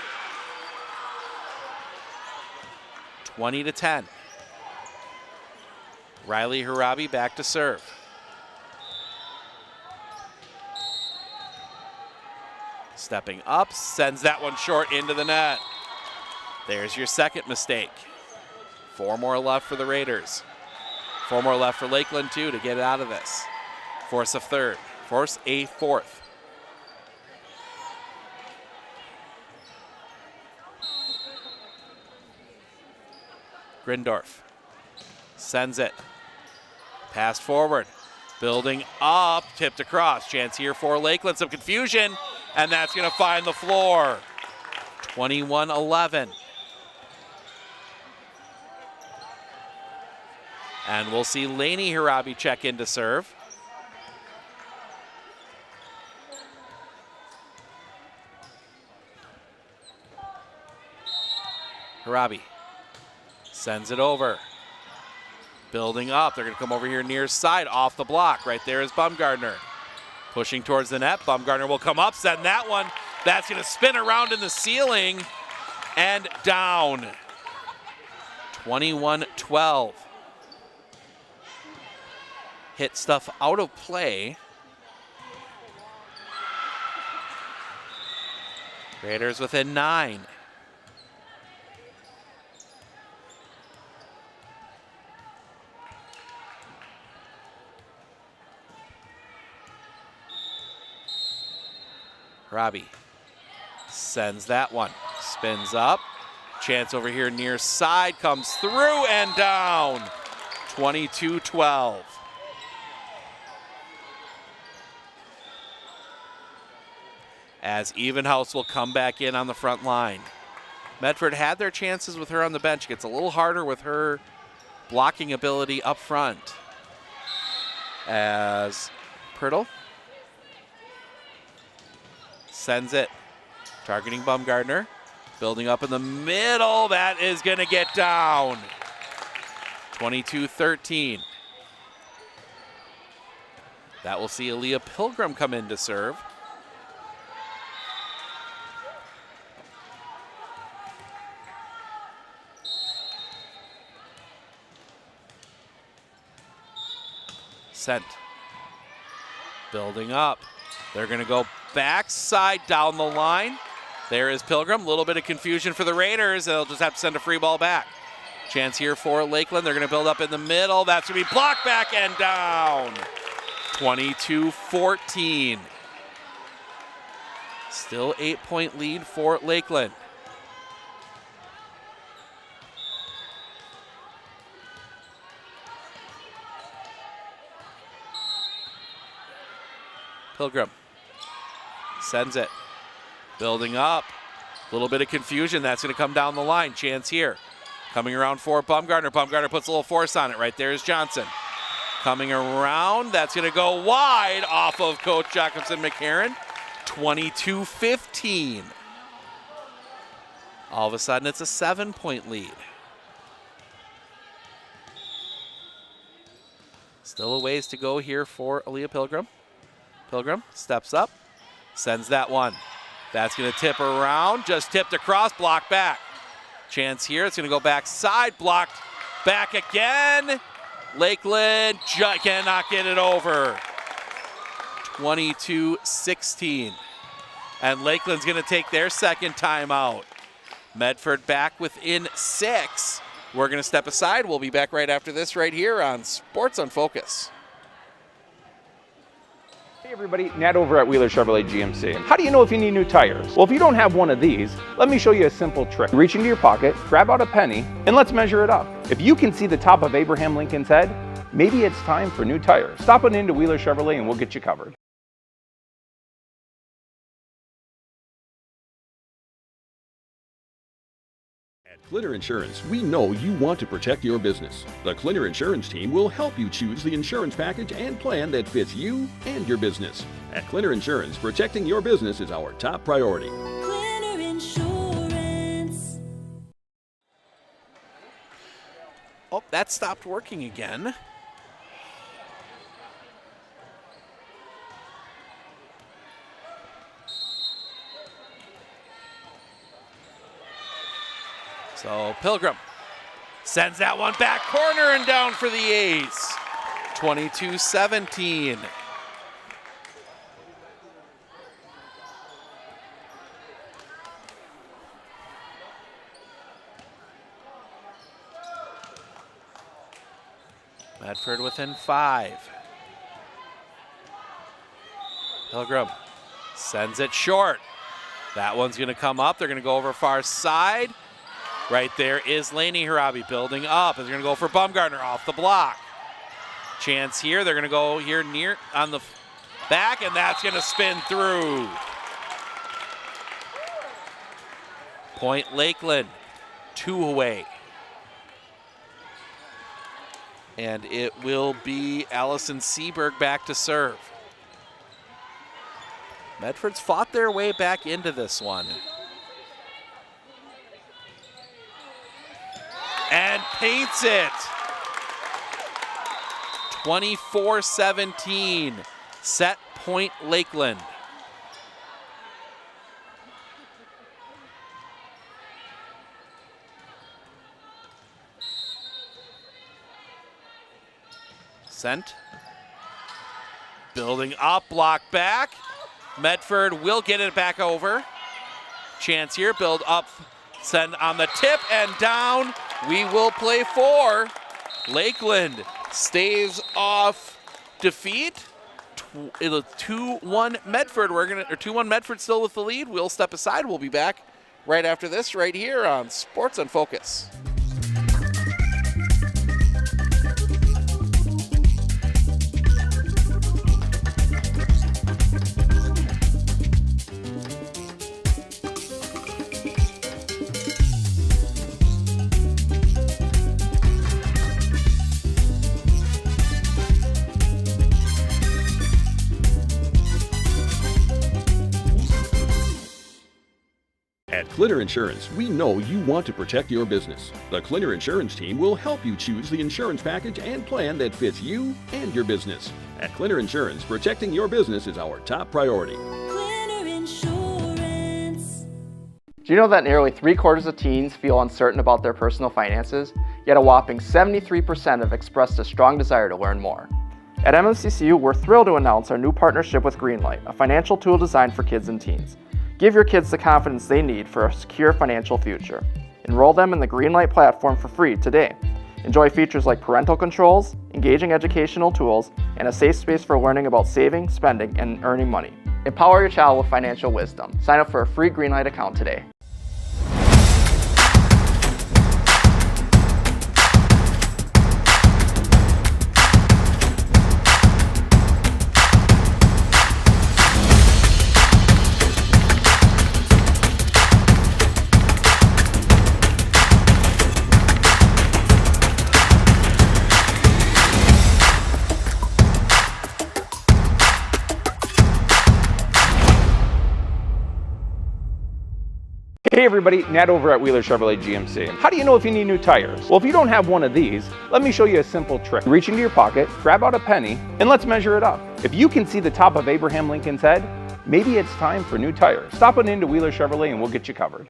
20-10. Riley Harabi back to serve. Stepping up, sends that one short into the net. There's your 2nd mistake. 4 more left for the Raiders. 4 more left for Lakeland, too, to get out of this. Force a third. Force a fourth. Grindorf sends it. Pass forward. Building up. Tipped across. Chance here for Lakeland. Some confusion. And that's going to find the floor. 21-11. And we'll see Laney Hirabi check in to serve. Hirabi sends it over. Building up. They're going to come over here near side off the block. Right there is Bumgardner. Pushing towards the net. Bumgardner will come up, send that one. That's going to spin around in the ceiling and down. 21-12. Hit stuff out of play. Raiders within 9. Robbie sends that one. Spins up. Chance over here near side. Comes through and down. 22-12. As Evenhouse will come back in on the front line. Medford had their chances with her on the bench. It gets a little harder with her blocking ability up front. As Pirtle sends it. Targeting Bumgardner. Building up in the middle. That is going to get down. 22-13. That will see Aaliyah Pilgrim come in to serve. Sent. Building up. They're going to go backside down the line. There is Pilgrim. A little bit of confusion for the Raiders. They'll just have to send a free ball back. Chance here for Lakeland. They're going to build up in the middle. That's going to be blocked back and down. 22-14. Still 8-point lead for Lakeland. Pilgrim sends it. Building up. A little bit of confusion. That's going to come down the line. Chance here. Coming around for Bumgardner. Bumgardner puts a little force on it. Right there is Johnson. Coming around. That's going to go wide off of Coach Jacobson McCarran. 22-15. All of a sudden, it's a 7-point lead. Still a ways to go here for Aaliyah Pilgrim. Pilgrim steps up, sends that one. That's going to tip around, just tipped across, blocked back. Chance here, it's going to go backside, blocked back again. Lakeland cannot get it over. 22-16. And Lakeland's going to take their second timeout. Medford back within 6. We're going to step aside. We'll be back right after this right here on Sports on Focus.
Hey everybody, Nat over at Wheeler Chevrolet GMC. How do you know if you need new tires? Well, if you don't have one of these, let me show you a simple trick. Reach into your pocket, grab out a penny, and let's measure it up. If you can see the top of Abraham Lincoln's head, maybe it's time for new tires. Stop on into Wheeler Chevrolet and we'll get you covered.
At Clitter Insurance, we know you want to protect your business. The Clitter Insurance team will help you choose the insurance package and plan that fits you and your business. At Clitter Insurance, protecting your business is our top priority.
Glitter Insurance.
Oh, that stopped working again. So Pilgrim sends that one back corner and down for the ace. 22-17. Medford within 5. Pilgrim sends it short. That one's going to come up. They're going to go over far side. Right there is Laney Harabi building up. They're going to go for Bumgardner off the block. Chance here. They're going to go here near on the back, and that's going to spin through. Point Lakeland, 2 away. And it will be Allison Seberg back to serve. Medford's fought their way back into this one. And paints it. 24-17. Set point Lakeland. Sent. Building up, block back. Medford will get it back over. Chance here, build up, send on the tip and down. We will play 4. Lakeland staves off defeat. 2-1 Medford. We're gonna 2-1 Medford still with the lead. We'll step aside. We'll be back right after this, right here on Sports on Focus.
At Clinner Insurance, we know you want to protect your business. The Clinner Insurance team will help you choose the insurance package and plan that fits you and your business. At Clinner Insurance, protecting your business is our top priority.
Clinner Insurance.
Do you know that nearly 3/4 of teens feel uncertain about their personal finances? Yet a whopping 73% have expressed a strong desire to learn more. At MMCCU, we're thrilled to announce our new partnership with Greenlight, a financial tool designed for kids and teens. Give your kids the confidence they need for a secure financial future. Enroll them in the Greenlight platform for free today. Enjoy features like parental controls, engaging educational tools, and a safe space for learning about saving, spending, and earning money. Empower your child with financial wisdom. Sign up for a free Greenlight account today.
Hey everybody, Nat over at Wheeler Chevrolet GMC. How do you know if you need new tires? Well, if you don't have one of these, let me show you a simple trick. Reach into your pocket, grab out a penny, and let's measure it up. If you can see the top of Abraham Lincoln's head, maybe it's time for new tires. Stop on into Wheeler Chevrolet and we'll get you covered.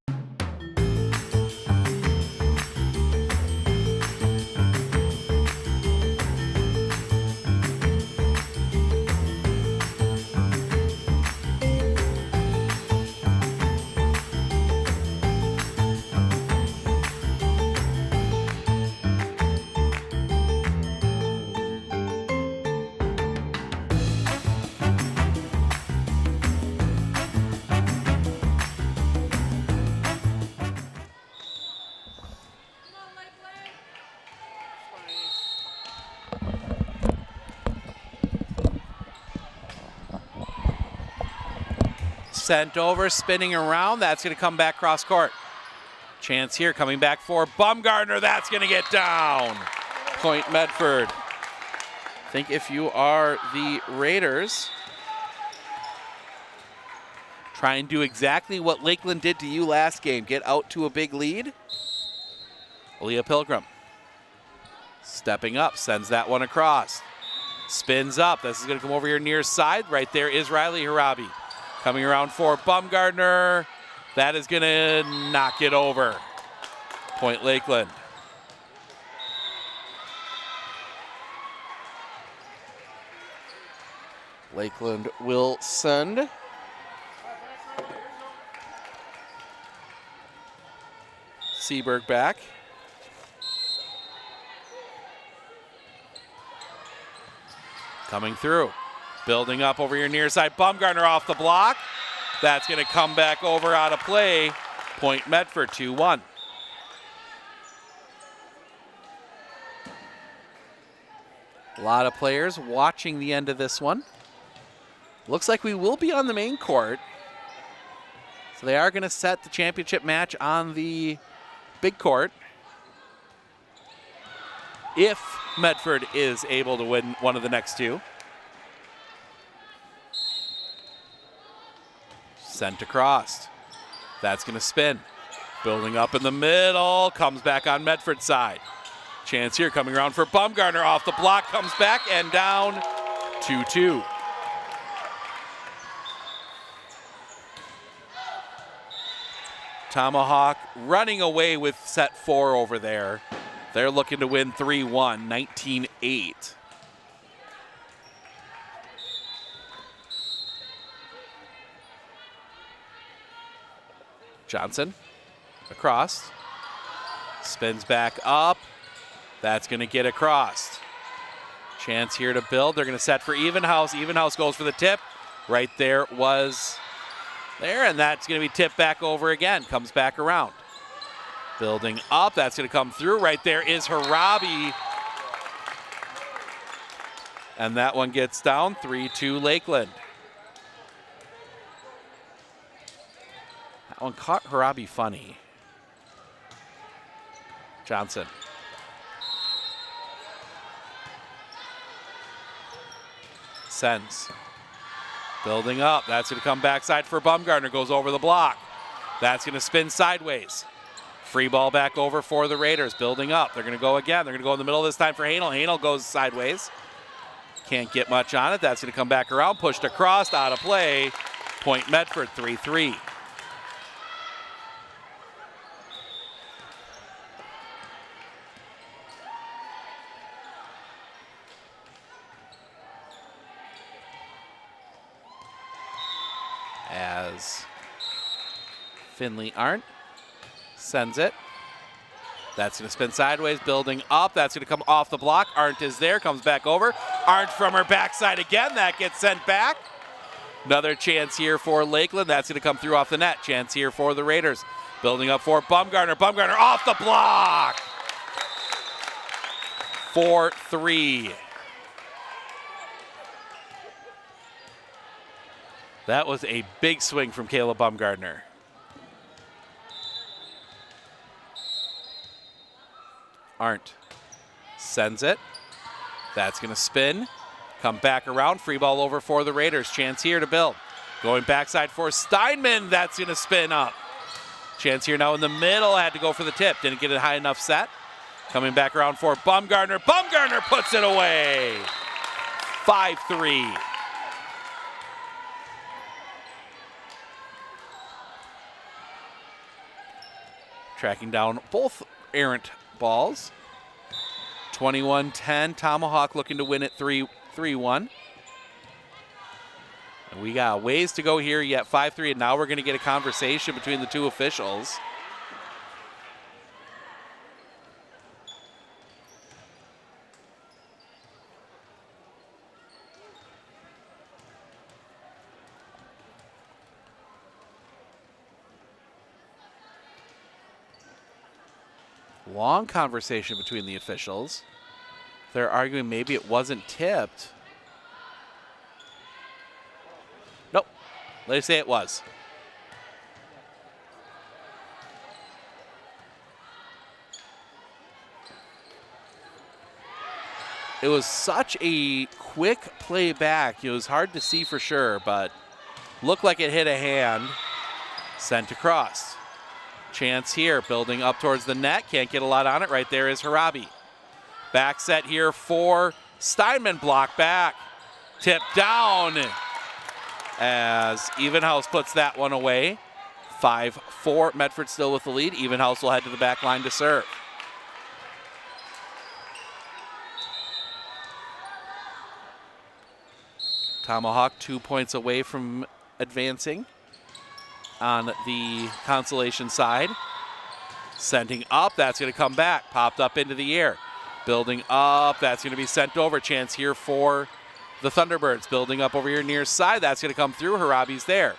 Sent over, spinning around. That's going to come back cross court. Chance here coming back for Bumgardner. That's going to get down. Point Medford. I think if you are the Raiders, try and do exactly what Lakeland did to you last game. Get out to a big lead. Leah Pilgrim stepping up, sends that one across. Spins up. This is going to come over here near side. Right there is Riley Harabi. Coming around for Bumgardner. That is going to knock it over. Point Lakeland. Lakeland will send. Seberg back. Coming through. Building up over your near side. Bumgarner off the block. That's going to come back over out of play. Point Medford, 2-1. A lot of players watching the end of this one. Looks like we will be on the main court. So they are going to set the championship match on the big court. If Medford is able to win one of the next two. Sent across. That's going to spin. Building up in the middle. Comes back on Medford's side. Chance here coming around for Bumgarner off the block. Comes back and down 2-2. Tomahawk running away with set 4 over there. They're looking to win 3-1, 19-8. Johnson across. Spins back up. That's going to get across. Chance here to build. They're going to set for Evenhouse. Evenhouse goes for the tip. Right there was there, and that's going to be tipped back over again. Comes back around. Building up. That's going to come through. Right there is Harabi. And that one gets down. 3-2 Lakeland. That one caught Harabi funny. Johnson. Sends. Building up. That's going to come backside for Bumgarner. Goes over the block. That's going to spin sideways. Free ball back over for the Raiders. Building up. They're going to go again. They're going to go in the middle this time for Hanel. Hanel goes sideways. Can't get much on it. That's going to come back around. Pushed across. Out of play. Point Medford, 3-3. As Finley Arndt sends it. That's going to spin sideways, building up. That's going to come off the block. Arndt is there, comes back over. Arndt from her backside again. That gets sent back. Another chance here for Lakeland. That's going to come through off the net. Chance here for the Raiders. Building up for Bumgarner. Bumgarner off the block. 4-3. That was a big swing from Caleb Bumgarner. Arndt sends it. That's going to spin. Come back around. Free ball over for the Raiders. Chance here to build. Going backside for Steinman. That's going to spin up. Chance here now in the middle. Had to go for the tip. Didn't get it high enough set. Coming back around for Bumgarner. Bumgarner puts it away. 5-3. Tracking down both errant balls. 21-10. Tomahawk looking to win it 3-1. And we got ways to go here yet. 5-3, and now we're going to get a conversation between the two officials. Long conversation between the officials. They're arguing maybe it wasn't tipped. Nope. They say it was. It was such a quick play back. It was hard to see for sure, but looked like it hit a hand. Sent across. Chance here, building up towards the net. Can't get a lot on it. Right there is Harabi. Back set here for Steinman. Block back. Tip down as Evenhouse puts that one away. 5-4. Medford still with the lead. Evenhouse will head to the back line to serve. Tomahawk 2 points away from advancing on the consolation side. Sending up, that's going to come back. Popped up into the air. Building up, that's going to be sent over. Chance here for the Thunderbirds. Building up over here near side. That's going to come through. Harabi's there.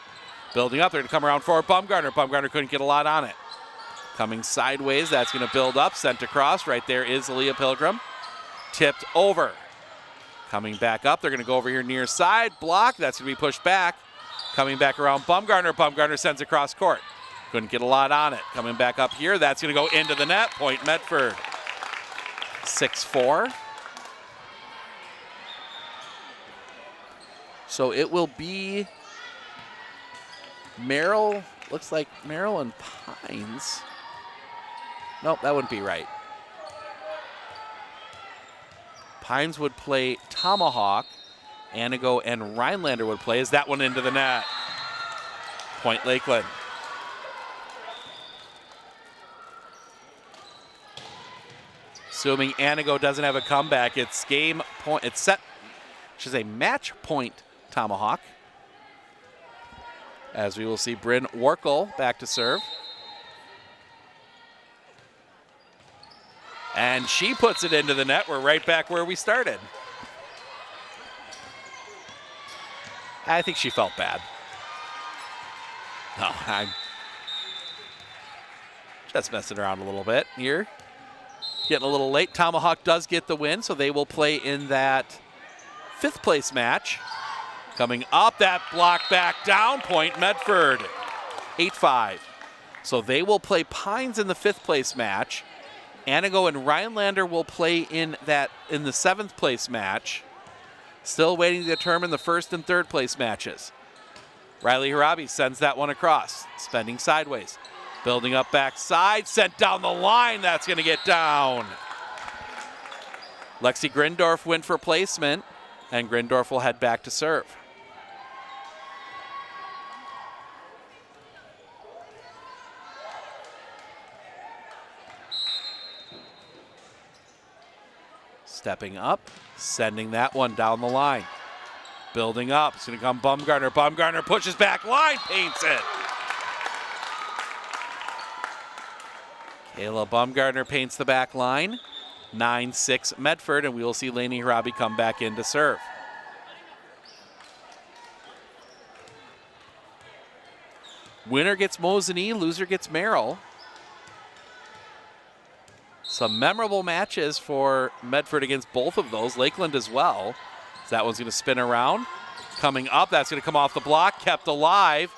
Building up. They're going to come around for Bumgarner. Bumgarner couldn't get a lot on it. Coming sideways. That's going to build up. Sent across. Right there is Aaliyah Pilgrim. Tipped over. Coming back up. They're going to go over here near side. Block. That's going to be pushed back. Coming back around Bumgarner. Bumgarner sends across court. Couldn't get a lot on it. Coming back up here. That's going to go into the net. Point Medford. 6-4. So it will be Merrill. Looks like Merrill and Pines. Nope, that wouldn't be right. Pines would play Tomahawk. Antigo and Rhinelander would play. Is that one into the net? Point Lakeland. Assuming Antigo doesn't have a comeback, it's game point. It's set. Which is a match point Tomahawk. As we will see Bryn Warkle back to serve. And she puts it into the net. We're right back where we started. I think she felt bad. No, I'm just messing around a little bit here. Getting a little late. Tomahawk does get the win, so they will play in that 5th place match. Coming up, that block back down. Point Medford. 8-5. So they will play Pines in the 5th place match. Antigo and Rhinelander will play in the 7th place match. Still waiting to determine the 1st and 3rd place matches. Riley Harabi sends that one across. Spending sideways. Building up backside. Sent down the line. That's going to get down. Lexi Grindorf went for placement. And Grindorf will head back to serve. Stepping up, sending that one down the line. Building up, it's going to come Bumgarner. Bumgarner pushes back line, paints it. Kayla Bumgarner paints the back line. 9-6 Medford, and we will see Lainey Harabi come back in to serve. Winner gets Mosinee, loser gets Merrill. Some memorable matches for Medford against both of those. Lakeland as well. So that one's going to spin around. Coming up, that's going to come off the block, kept alive.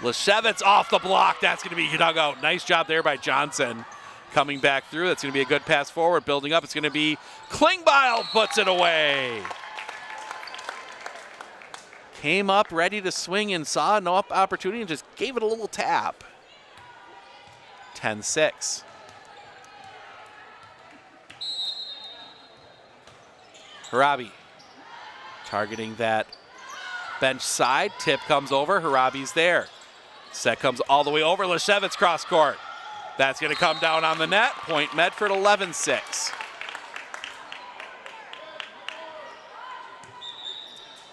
Leshevitz off the block. That's going to be dug out. Nice job there by Johnson. Coming back through. That's going to be a good pass forward. Building up. It's going to be Klingbeil puts it away. Came up ready to swing and saw no opportunity and just gave it a little tap. 10-6. Harabi targeting that bench side. Tip comes over. Harabi's there. Set comes all the way over. Leshevitz cross court. That's going to come down on the net. Point Medford 11-6.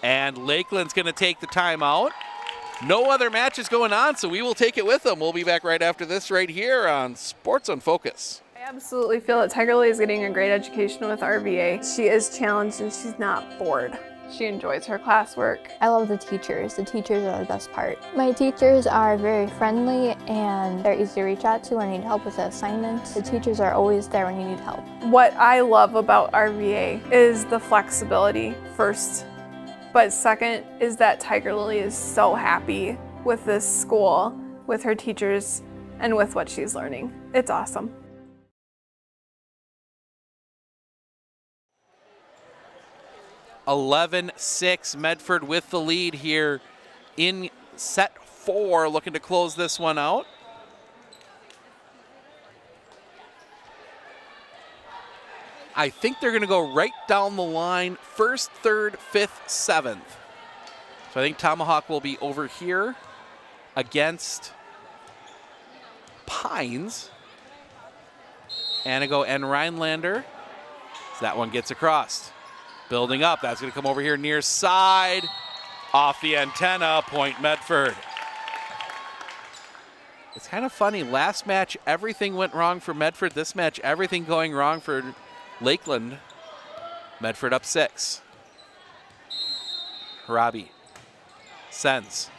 And Lakeland's going to take the timeout. No other matches going on, so we will take it with them. We'll be back right after this right here on Sports on Focus.
I absolutely feel that Tiger Lily is getting a great education with RVA. She is challenged and she's not bored. She enjoys her classwork.
I love the teachers. The teachers are the best part. My teachers are very friendly and they're easy to reach out to when you need help with the assignments. The teachers are always there when you need help.
What I love about RVA is the flexibility first, but second is that Tiger Lily is so happy with this school, with her teachers, and with what she's learning. It's awesome.
11-6, Medford with the lead here in set 4, looking to close this one out. I think they're going to go right down the line, 1st, 3rd, 5th, 7th. So I think Tomahawk will be over here against Pines. Antigo and Rhinelander. So that one gets across. Building up, that's going to come over here near side. Off the antenna, point Medford. It's kind of funny, last match everything went wrong for Medford. This match everything going wrong for Lakeland. Medford up 6. Harabi sends.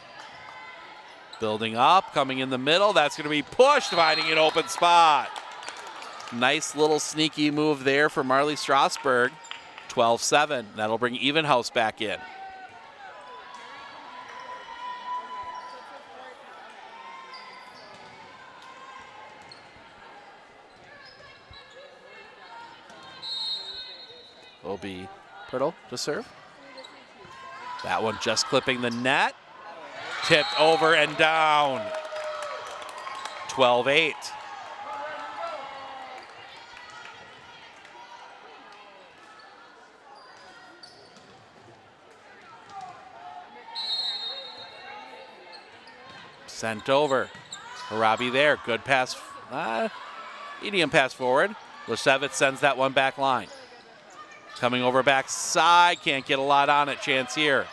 Building up, coming in the middle. That's going to be pushed, finding an open spot. Nice little sneaky move there for Marley Strasburg. 12-7. That'll bring Evenhouse back in. Will be Pirtle to serve. That one just clipping the net. Tipped over and down. 12-8. Sent over. Harabi there. Good pass. Medium pass forward. Lashevitz sends that one back line. Coming over backside. Can't get a lot on it. Chance here.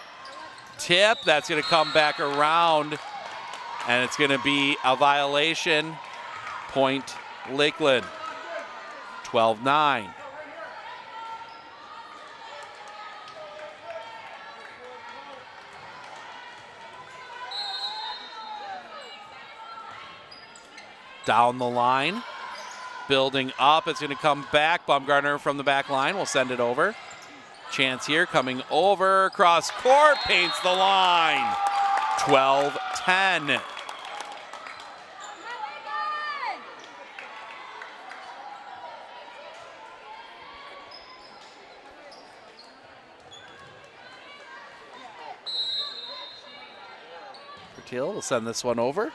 Tip. That's going to come back around. And it's going to be a violation. Point Lakeland. 12-9. Down the line, building up. It's going to come back. Baumgartner from the back line will send it over. Chance here coming over. Cross court, paints the line. 12-10. Fertil will send this one over.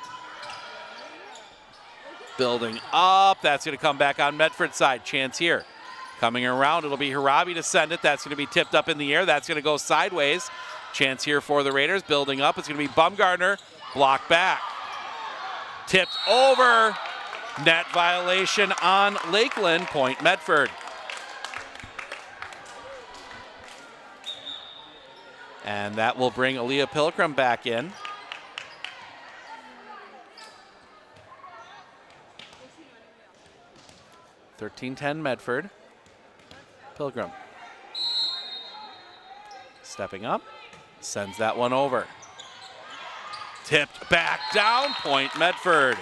Building up, that's going to come back on Medford's side. Chance here. Coming around, it'll be Harabi to send it. That's going to be tipped up in the air. That's going to go sideways. Chance here for the Raiders. Building up, it's going to be Baumgartner. Block back. Tipped over. Net violation on Lakeland. Point Medford. And that will bring Aaliyah Pilgrim back in. (13-10) Medford. Pilgrim. Stepping up. Sends that one over. Tipped back down. Point Medford.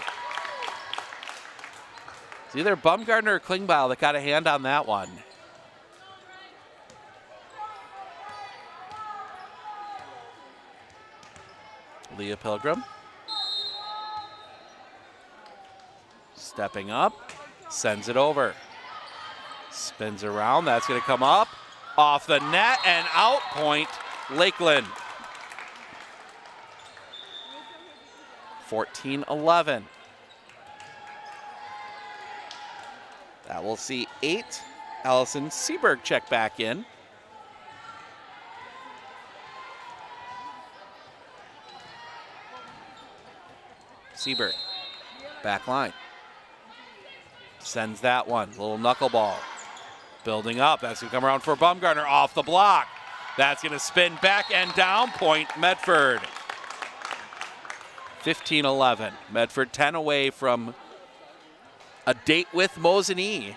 It's either Baumgartner or Klingbeil that got a hand on that one. Leah Pilgrim. Stepping up. Sends it over. Spins around. That's going to come up. Off the net and out. Point Lakeland. 14-11. That will see 8. Allison Seberg check back in. Seberg. Back line. Sends that one. Little knuckleball. Building up. That's going to come around for Baumgartner. Off the block. That's going to spin back and down. Point Medford. 15-11. Medford 10 away from a date with Mosinee.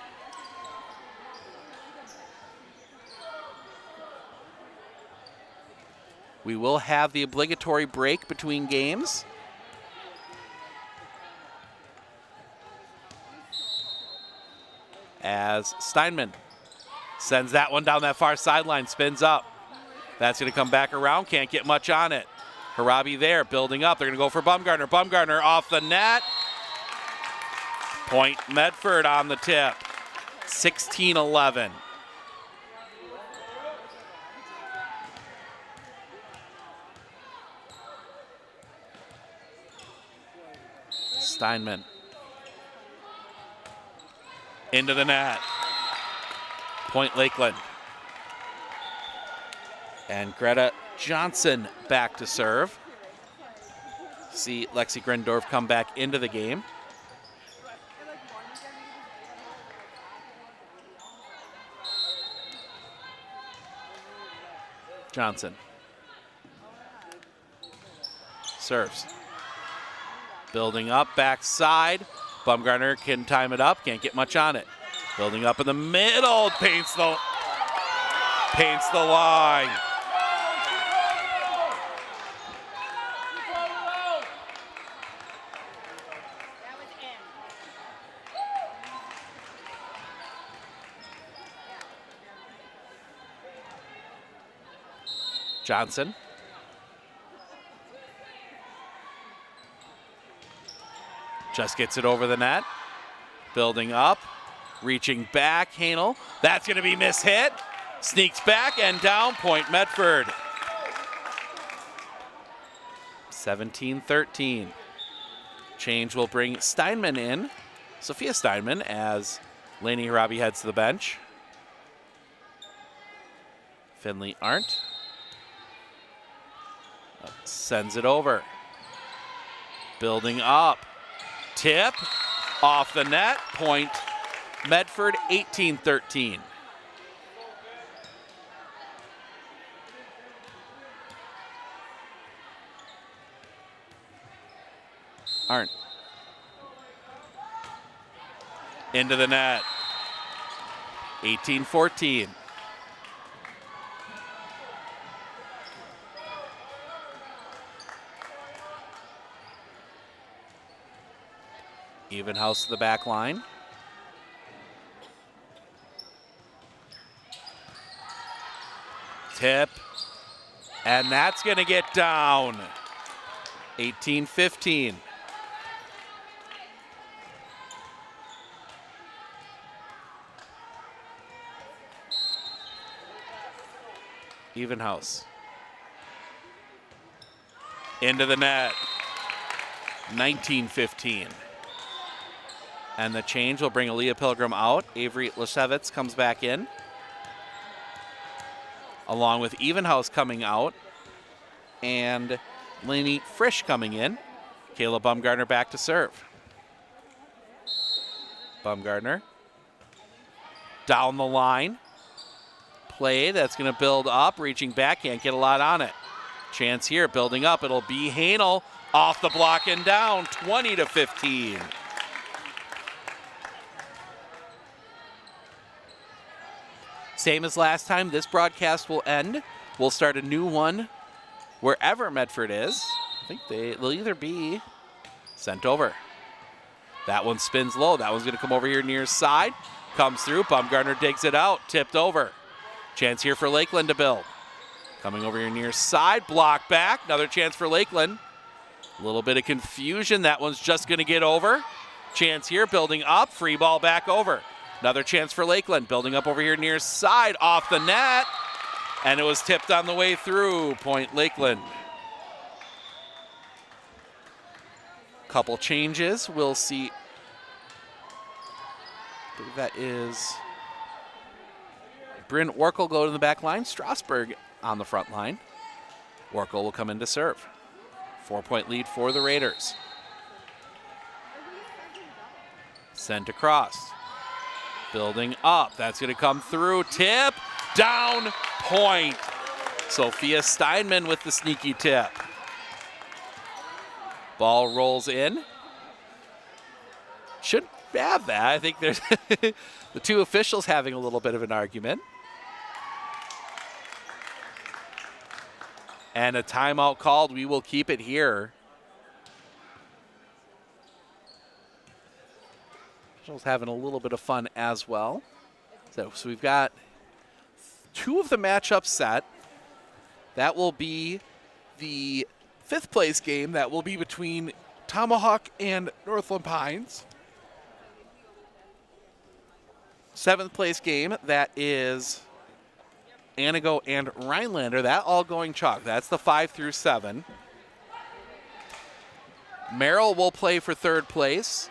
We will have the obligatory break between games. As Steinman sends that one down that far sideline, spins up. That's going to come back around, can't get much on it. Harabi there, building up. They're going to go for Baumgartner. Baumgartner off the net. Point Medford on the tip. 16-11. Steinman. Into the net. Point Lakeland. And Greta Johnson back to serve. See Lexi Grendorf come back into the game. Johnson. Serves. Building up, backside. Baumgartner can time it up, can't get much on it. Building up in the middle, paints the line. Johnson. Just gets it over the net. Building up. Reaching back. Hanel. That's going to be mishit. Sneaks back and down. Point Medford. 17-13. Change will bring Steinman in. Sophia Steinman as Lainey Harabi heads to the bench. Finley Arndt sends it over. Building up. Tip off the net. Point Medford 18-13. Arndt. Into the net. 18-14. Evenhouse to the back line. Tip. And that's going to get down. 18-15. Evenhouse. Into the net. 19-15. And the change will bring Aaliyah Pilgrim out. Avery Lashevitz comes back in. Along with Evenhouse coming out. And Lainey Frisch coming in. Kayla Bumgardner back to serve. Bumgardner. Down the line. Play that's going to build up. Reaching back. Can't get a lot on it. Chance here. Building up. It'll be Hanel. Off the block and down. 20-15. Same as last time, this broadcast will end. We'll start a new one wherever Medford is. I think they'll either be sent over. That one spins low. That one's going to come over here near side. Comes through. Bumgardner digs it out. Tipped over. Chance here for Lakeland to build. Coming over here near side. Block back. Another chance for Lakeland. A little bit of confusion. That one's just going to get over. Chance here. Building up. Free ball back over. Another chance for Lakeland, building up over here near side, off the net, and it was tipped on the way through. Point Lakeland. Couple changes. We'll see. I believe that is Bryn Orkel go to the back line. Strasburg on the front line. Orkel will come in to serve. 4-point lead for the Raiders. Sent across. Building up. That's going to come through. Tip. Down. Point. Sophia Steinman with the sneaky tip. Ball rolls in. Shouldn't have that. I think there's the two officials having a little bit of an argument. And a timeout called. We will keep it here. Officials having a little bit of fun as well. So we've got two of the matchups set. That will be the 5th place game. That will be between Tomahawk and Northland Pines. 7th place game, that is Antigo and Rhinelander. That all going chalk. That's the 5 through 7. Merrill will play for 3rd place.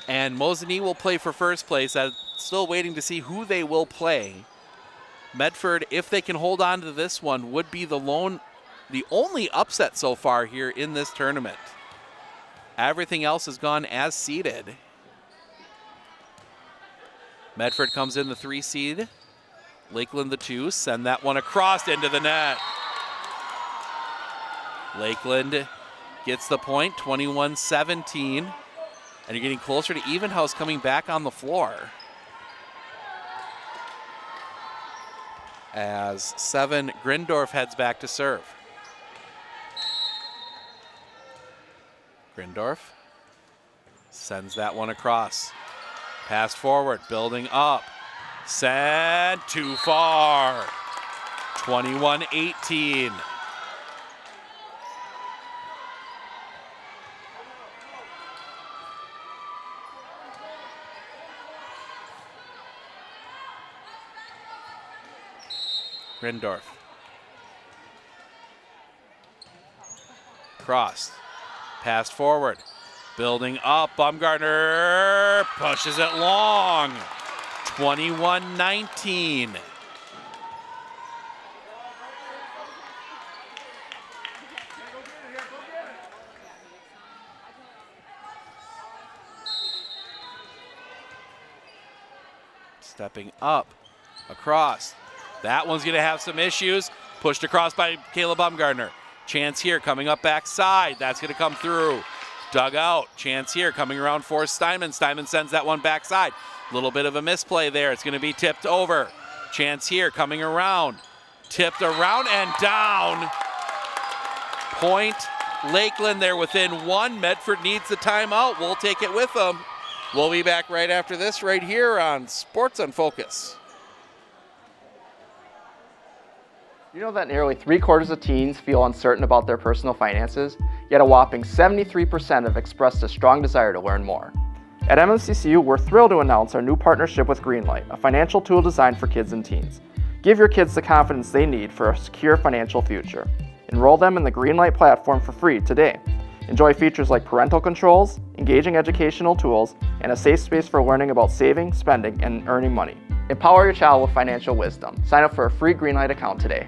And Mosinee will play for 1st place. I'm still waiting to see who they will play. Medford, if they can hold on to this one, would be the only upset so far here in this tournament. Everything else has gone as seeded. Medford comes in the 3 seed. Lakeland the 2. Send that one across into the net. Lakeland gets the point, 21-17. And you're getting closer to Evenhouse coming back on the floor. As 7, Grindorf heads back to serve. Grindorf sends that one across. Pass forward, building up. Send too far. 21-18. Rindorf. Cross. Pass forward. Building up. Baumgartner pushes it long. 21-19. Stepping up. Across. That one's going to have some issues. Pushed across by Caleb Baumgartner. Chance here coming up backside. That's going to come through. Dug out. Chance here coming around for Steinman. Steinman sends that one backside. Little bit of a misplay there. It's going to be tipped over. Chance here coming around. Tipped around and down. Point Lakeland. They're within one. Medford needs the timeout. We'll take it with them. We'll be back right after this right here on Sports on Focus.
You know that nearly 3/4 of teens feel uncertain about their personal finances, yet a whopping 73% have expressed a strong desire to learn more. At MMCCU, we're thrilled to announce our new partnership with Greenlight, a financial tool designed for kids and teens. Give your kids the confidence they need for a secure financial future. Enroll them in the Greenlight platform for free today. Enjoy features like parental controls, engaging educational tools, and a safe space for learning about saving, spending, and earning money. Empower your child with financial wisdom. Sign up for a free Greenlight account today.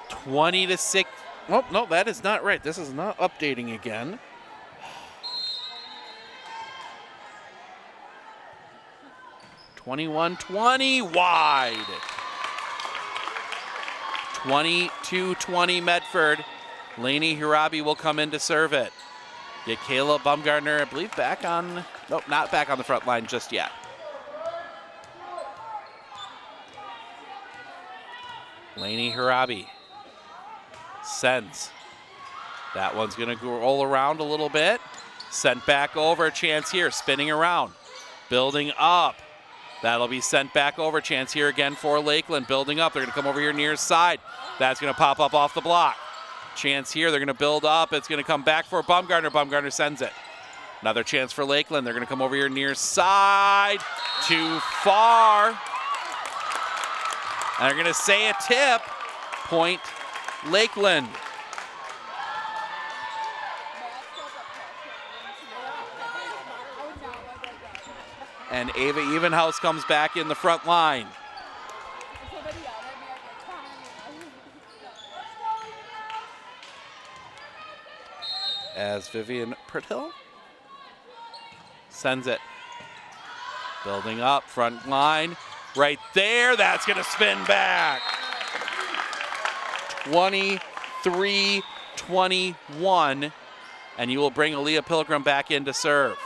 $20-6. Oh, no, that is not right. This is not updating again. $21-20 wide. 22-20 Medford. Laney Hirabi will come in to serve it. Get Caleb Baumgartner, I believe, back on. Nope, not back on the front line just yet. Laney Hirabi sends. That one's going to roll around a little bit. Sent back over. Chance here, spinning around. Building up. That'll be sent back over. Chance here again for Lakeland. Building up. They're going to come over here near side. That's going to pop up off the block. Chance here. They're going to build up. It's going to come back for Baumgartner. Baumgartner sends it. Another chance for Lakeland. They're going to come over here near side. Too far. And they're going to say a tip. Point Lakeland. And Ava Evenhouse comes back in the front line. As Vivian Perthill sends it. Building up, front line. Right there, that's going to spin back. 23-21. And you will bring Aaliyah Pilgrim back in to serve.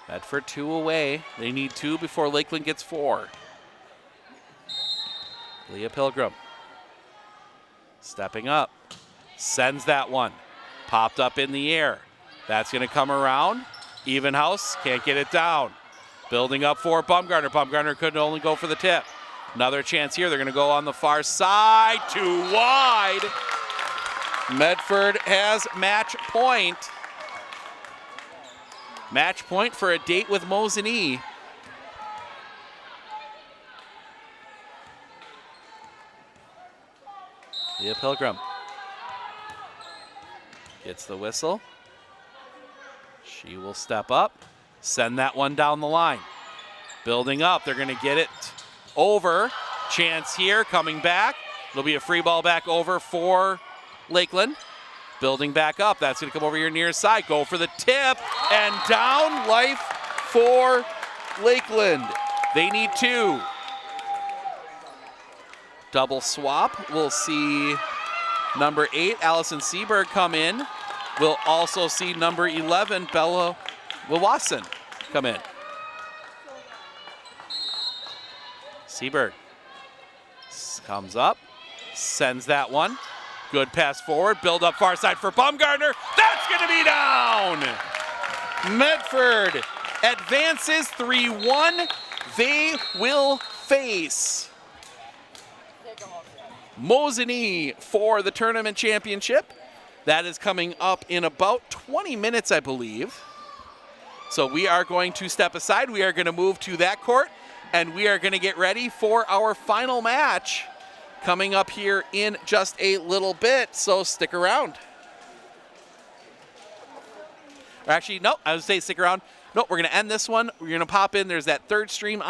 Medford 2 away. They need 2 before Lakeland gets 4. Leah Pilgrim stepping up. Sends that one. Popped up in the air. That's going to come around. Evenhouse can't get it down. Building up for Baumgartner. Baumgartner could only go for the tip. Another chance here. They're going to go on the far side. Too wide. Medford has match point. Match point for a date with Mosinee. Leah Pilgrim gets the whistle. She will step up, send that one down the line. Building up, they're going to get it over. Chance here, coming back. It'll be a free ball back over for Lakeland. Building back up, that's going to come over here near side. Go for the tip, and down life for Lakeland. They need 2. Double swap. We'll see number 8, Allison Seberg, come in. We'll also see number 11, Bella Wilwasson, come in. Seberg comes up, Sends that one. Good pass forward. Build up far side for Baumgartner. That's going to be down. Medford advances 3-1. They will face Mosinee for the tournament championship. That is coming up in about 20 minutes, I believe. So we are going to step aside. We are going to move to that court, and we are going to get ready for our final match coming up here in just a little bit. So stick around. Or actually, no, I was saying stick around. No, we're going to end this one. We're going to pop in. There's that third stream